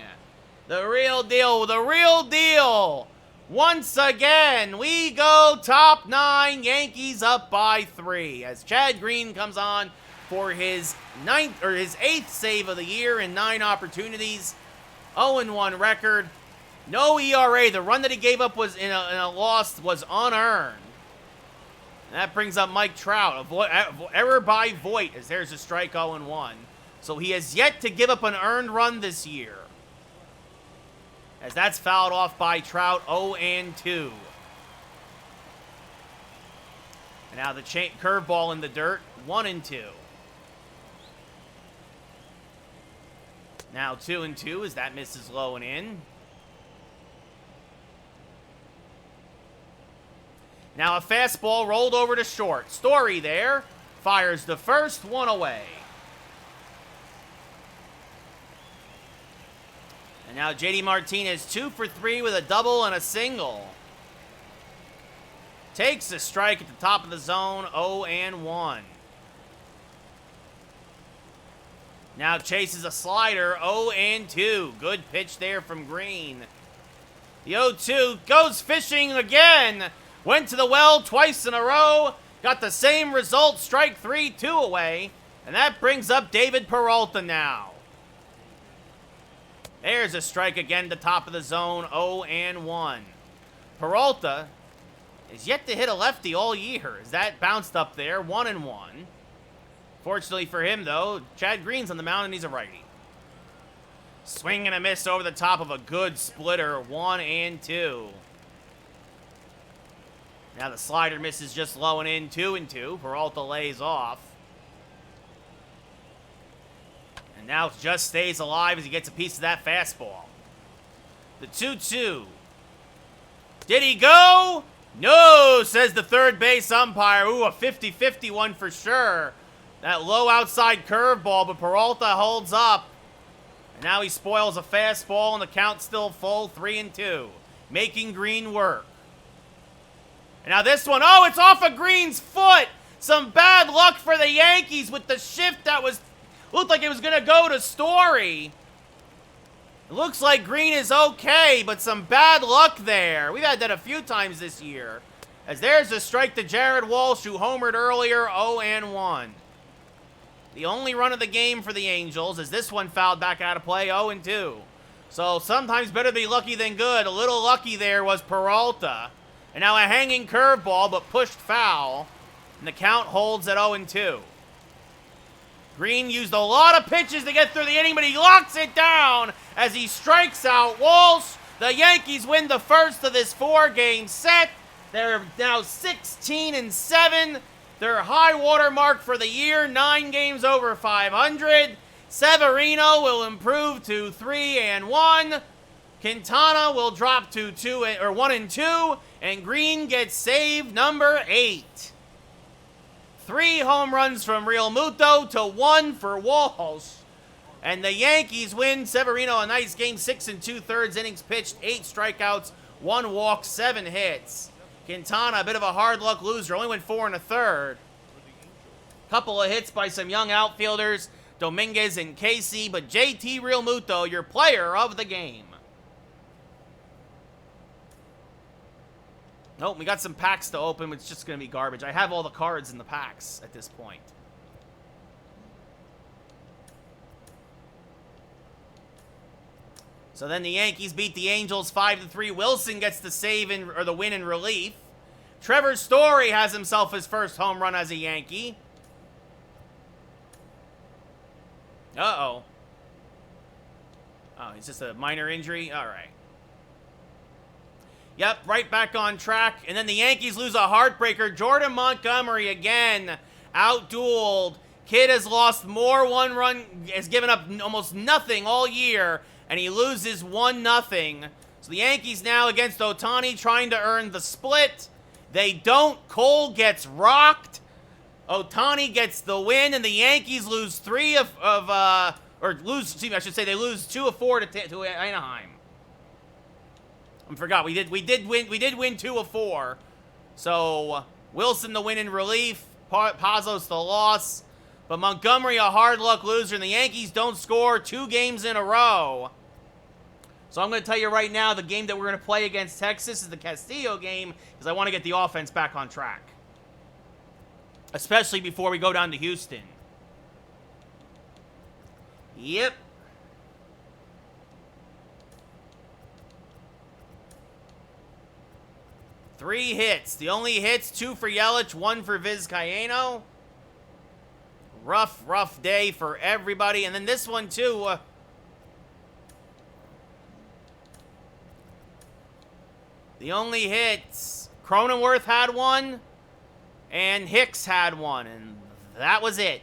The real deal, the real deal. Once again, we go top 9, Yankees up by 3. As Chad Green comes on for his 8th save of the year in 9 opportunities. 0-1 record. No ERA. The run that he gave up was in a loss was unearned. And that brings up Mike Trout. Error by Voit, as there's a strike 0-1. So he has yet to give up an earned run this year. As that's fouled off by Trout, 0-2. And now the curveball in the dirt, 1-2. Now 2-2 as that misses low and in. Now a fastball rolled over to short. Story there. Fires the first, 1 away. And now JD Martinez 2 for 3 with a double and a single. Takes a strike at the top of the zone, 0-1. Now chases a slider, 0-2. Good pitch there from Green. The 0-2 goes fishing again. Went to the well twice in a row. Got the same result, strike 3, 2 away. And that brings up David Peralta now. There's a strike again, the top of the zone, 0-1. Peralta is yet to hit a lefty all year. As that bounced up there, 1-1. Fortunately for him, though, Chad Green's on the mound and he's a righty. Swing and a miss over the top of a good splitter, 1-2. Now the slider misses just low and in, 2-2. Peralta lays off. And now just stays alive as he gets a piece of that fastball. The 2-2. Did he go? No, says the third base umpire. Ooh, a 50-50 one for sure. That low outside curveball, but Peralta holds up. And now he spoils a fastball, and the count's still full, 3-2. Making Green work. And now this one, oh, it's off of Green's foot. Some bad luck for the Yankees with the shift that looked like it was going to go to Story. It looks like Green is okay, but some bad luck there. We've had that a few times this year. As there's a strike to Jared Walsh, who homered earlier, 0-1. The only run of the game for the Angels, as this one fouled back out of play, 0-2. So sometimes better to be lucky than good. A little lucky there was Peralta. And now a hanging curveball, but pushed foul. And the count holds at 0-2. Green used a lot of pitches to get through the inning, but he locks it down as he strikes out Walsh. The Yankees win the first of this 4-game set. They're now 16-7. Their high water mark for the year, 9 games over 500. Severino will improve to 3-1. Quintana will drop to 1-2. And Green gets save number 8. 3 home runs from Real Muto to 1 for Walsh. And the Yankees win. Severino, a nice game, 6 2/3 innings pitched, 8 strikeouts, 1 walk, 7 hits. Quintana, a bit of a hard luck loser, only went 4 1/3. Couple of hits by some young outfielders, Dominguez and Casey, but JT Real Muto, your player of the game. Nope, we got some packs to open. It's just going to be garbage. I have all the cards in the packs at this point. So then the Yankees beat the Angels 5-3. Wilson gets the save or the win in relief. Trevor Story has himself his first home run as a Yankee. Uh-oh. Oh, it's just a minor injury? All right. Yep, right back on track. And then the Yankees lose a heartbreaker. Jordan Montgomery again out-dueled. Kid has lost more one-run, has given up almost nothing all year, and he loses 1-0. So So the Yankees now against Ohtani trying to earn the split. They don't. Cole gets rocked. Ohtani gets the win, and the Yankees lose they lose 2 of 4 to Anaheim. I forgot we did win 2 of 4. So Wilson the win in relief, Pazos the loss, but Montgomery a hard luck loser, and the Yankees don't score 2 games in a row. So I'm going to tell you right now, the game that we're going to play against Texas is the Castillo game, because I want to get the offense back on track. Especially before we go down to Houston. Yep. Three hits. The only hits, 2 for Yelich, 1 for Vizcaino. Rough day for everybody. And then this one, too. The only hits, Cronenworth had 1, and Hicks had 1, and that was it.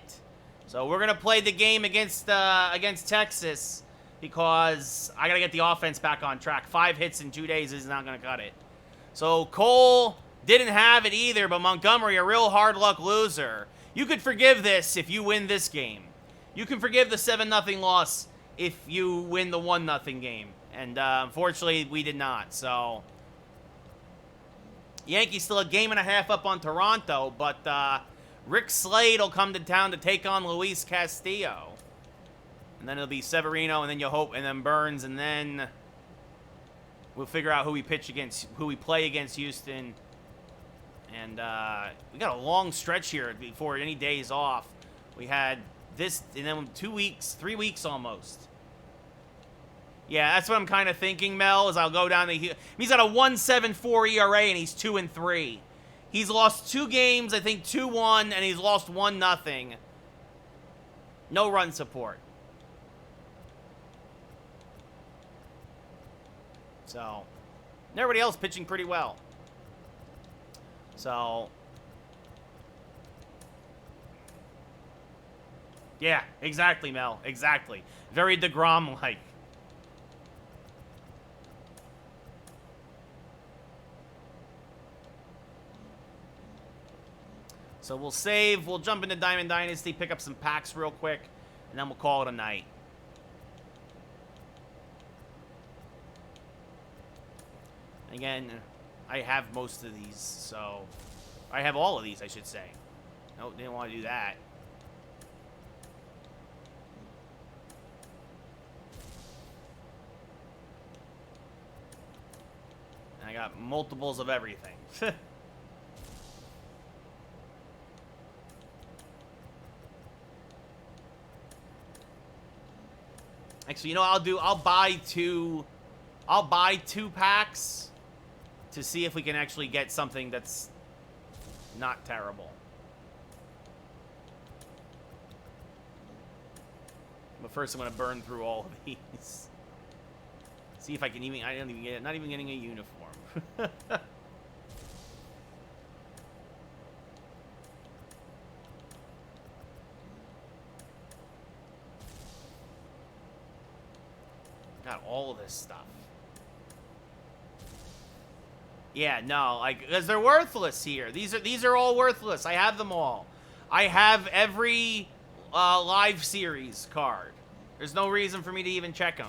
So we're going to play the game against Texas because I got to get the offense back on track. 5 hits in 2 days is not going to cut it. So Cole didn't have it either, but Montgomery, a real hard luck loser. You could forgive this if you win this game. You can forgive the 7-0 loss if you win the 1-0 game. And unfortunately, we did not. So Yankees still a game and a half up on Toronto, but Rick Slade will come to town to take on Luis Castillo. And then it'll be Severino, and then and then Burns, and then we'll figure out who we play against Houston. And we got a long stretch here before any days off. We had this, and then 2 weeks, 3 weeks almost. Yeah, that's what I'm kind of thinking, Mel, is I'll go down to... He's got a 1.74 ERA, and he's 2-3. He's lost 2 games, I think 2-1, and he's lost 1-0. No run support. So, and everybody else pitching pretty well. So, yeah, exactly, Mel. Exactly. Very DeGrom-like. So we'll save. We'll jump into Diamond Dynasty, pick up some packs real quick, and then we'll call it a night. Again, I have most of these, so... I have all of these, I should say. Nope, didn't want to do that. And I got multiples of everything. Actually, you know what I'll buy two packs to see if we can actually get something that's not terrible. But first I'm going to burn through all of these. See if I can even... I don't even get it. Not even getting a uniform. Got all of this stuff. Yeah, no, like, because they're worthless here. These are all worthless. I have them all. I have every live series card. There's no reason for me to even check them.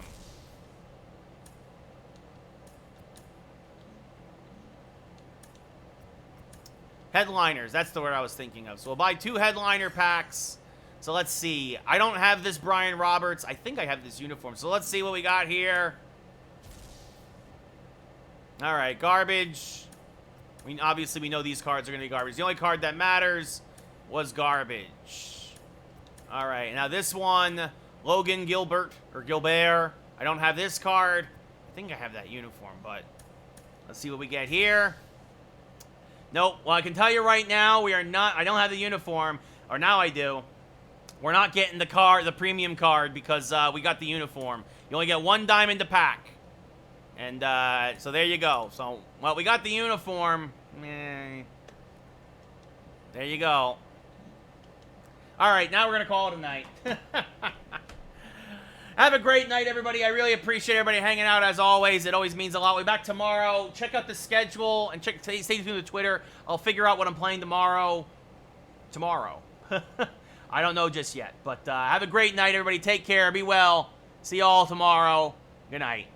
Headliners, that's the word I was thinking of. So we'll buy 2 headliner packs. So let's see. I don't have this Brian Roberts. I think I have this uniform. So let's see what we got here. All right, garbage. Obviously, we know these cards are going to be garbage. The only card that matters was garbage. All right, now this one, Logan Gilbert, or Gilbert. I don't have this card. I think I have that uniform, but let's see what we get here. Nope. Well, I can tell you right now, we are not... I don't have the uniform, or now I do. We're not getting the premium card, because we got the uniform. You only get 1 diamond to pack. And, so there you go. So, well, we got the uniform. There you go. All right, now we're going to call it a night. Have a great night, everybody. I really appreciate everybody hanging out, as always. It always means a lot. We'll be back tomorrow. Check out the schedule and stay tuned to Twitter. I'll figure out what I'm playing tomorrow. I don't know just yet. But have a great night, everybody. Take care. Be well. See you all tomorrow. Good night.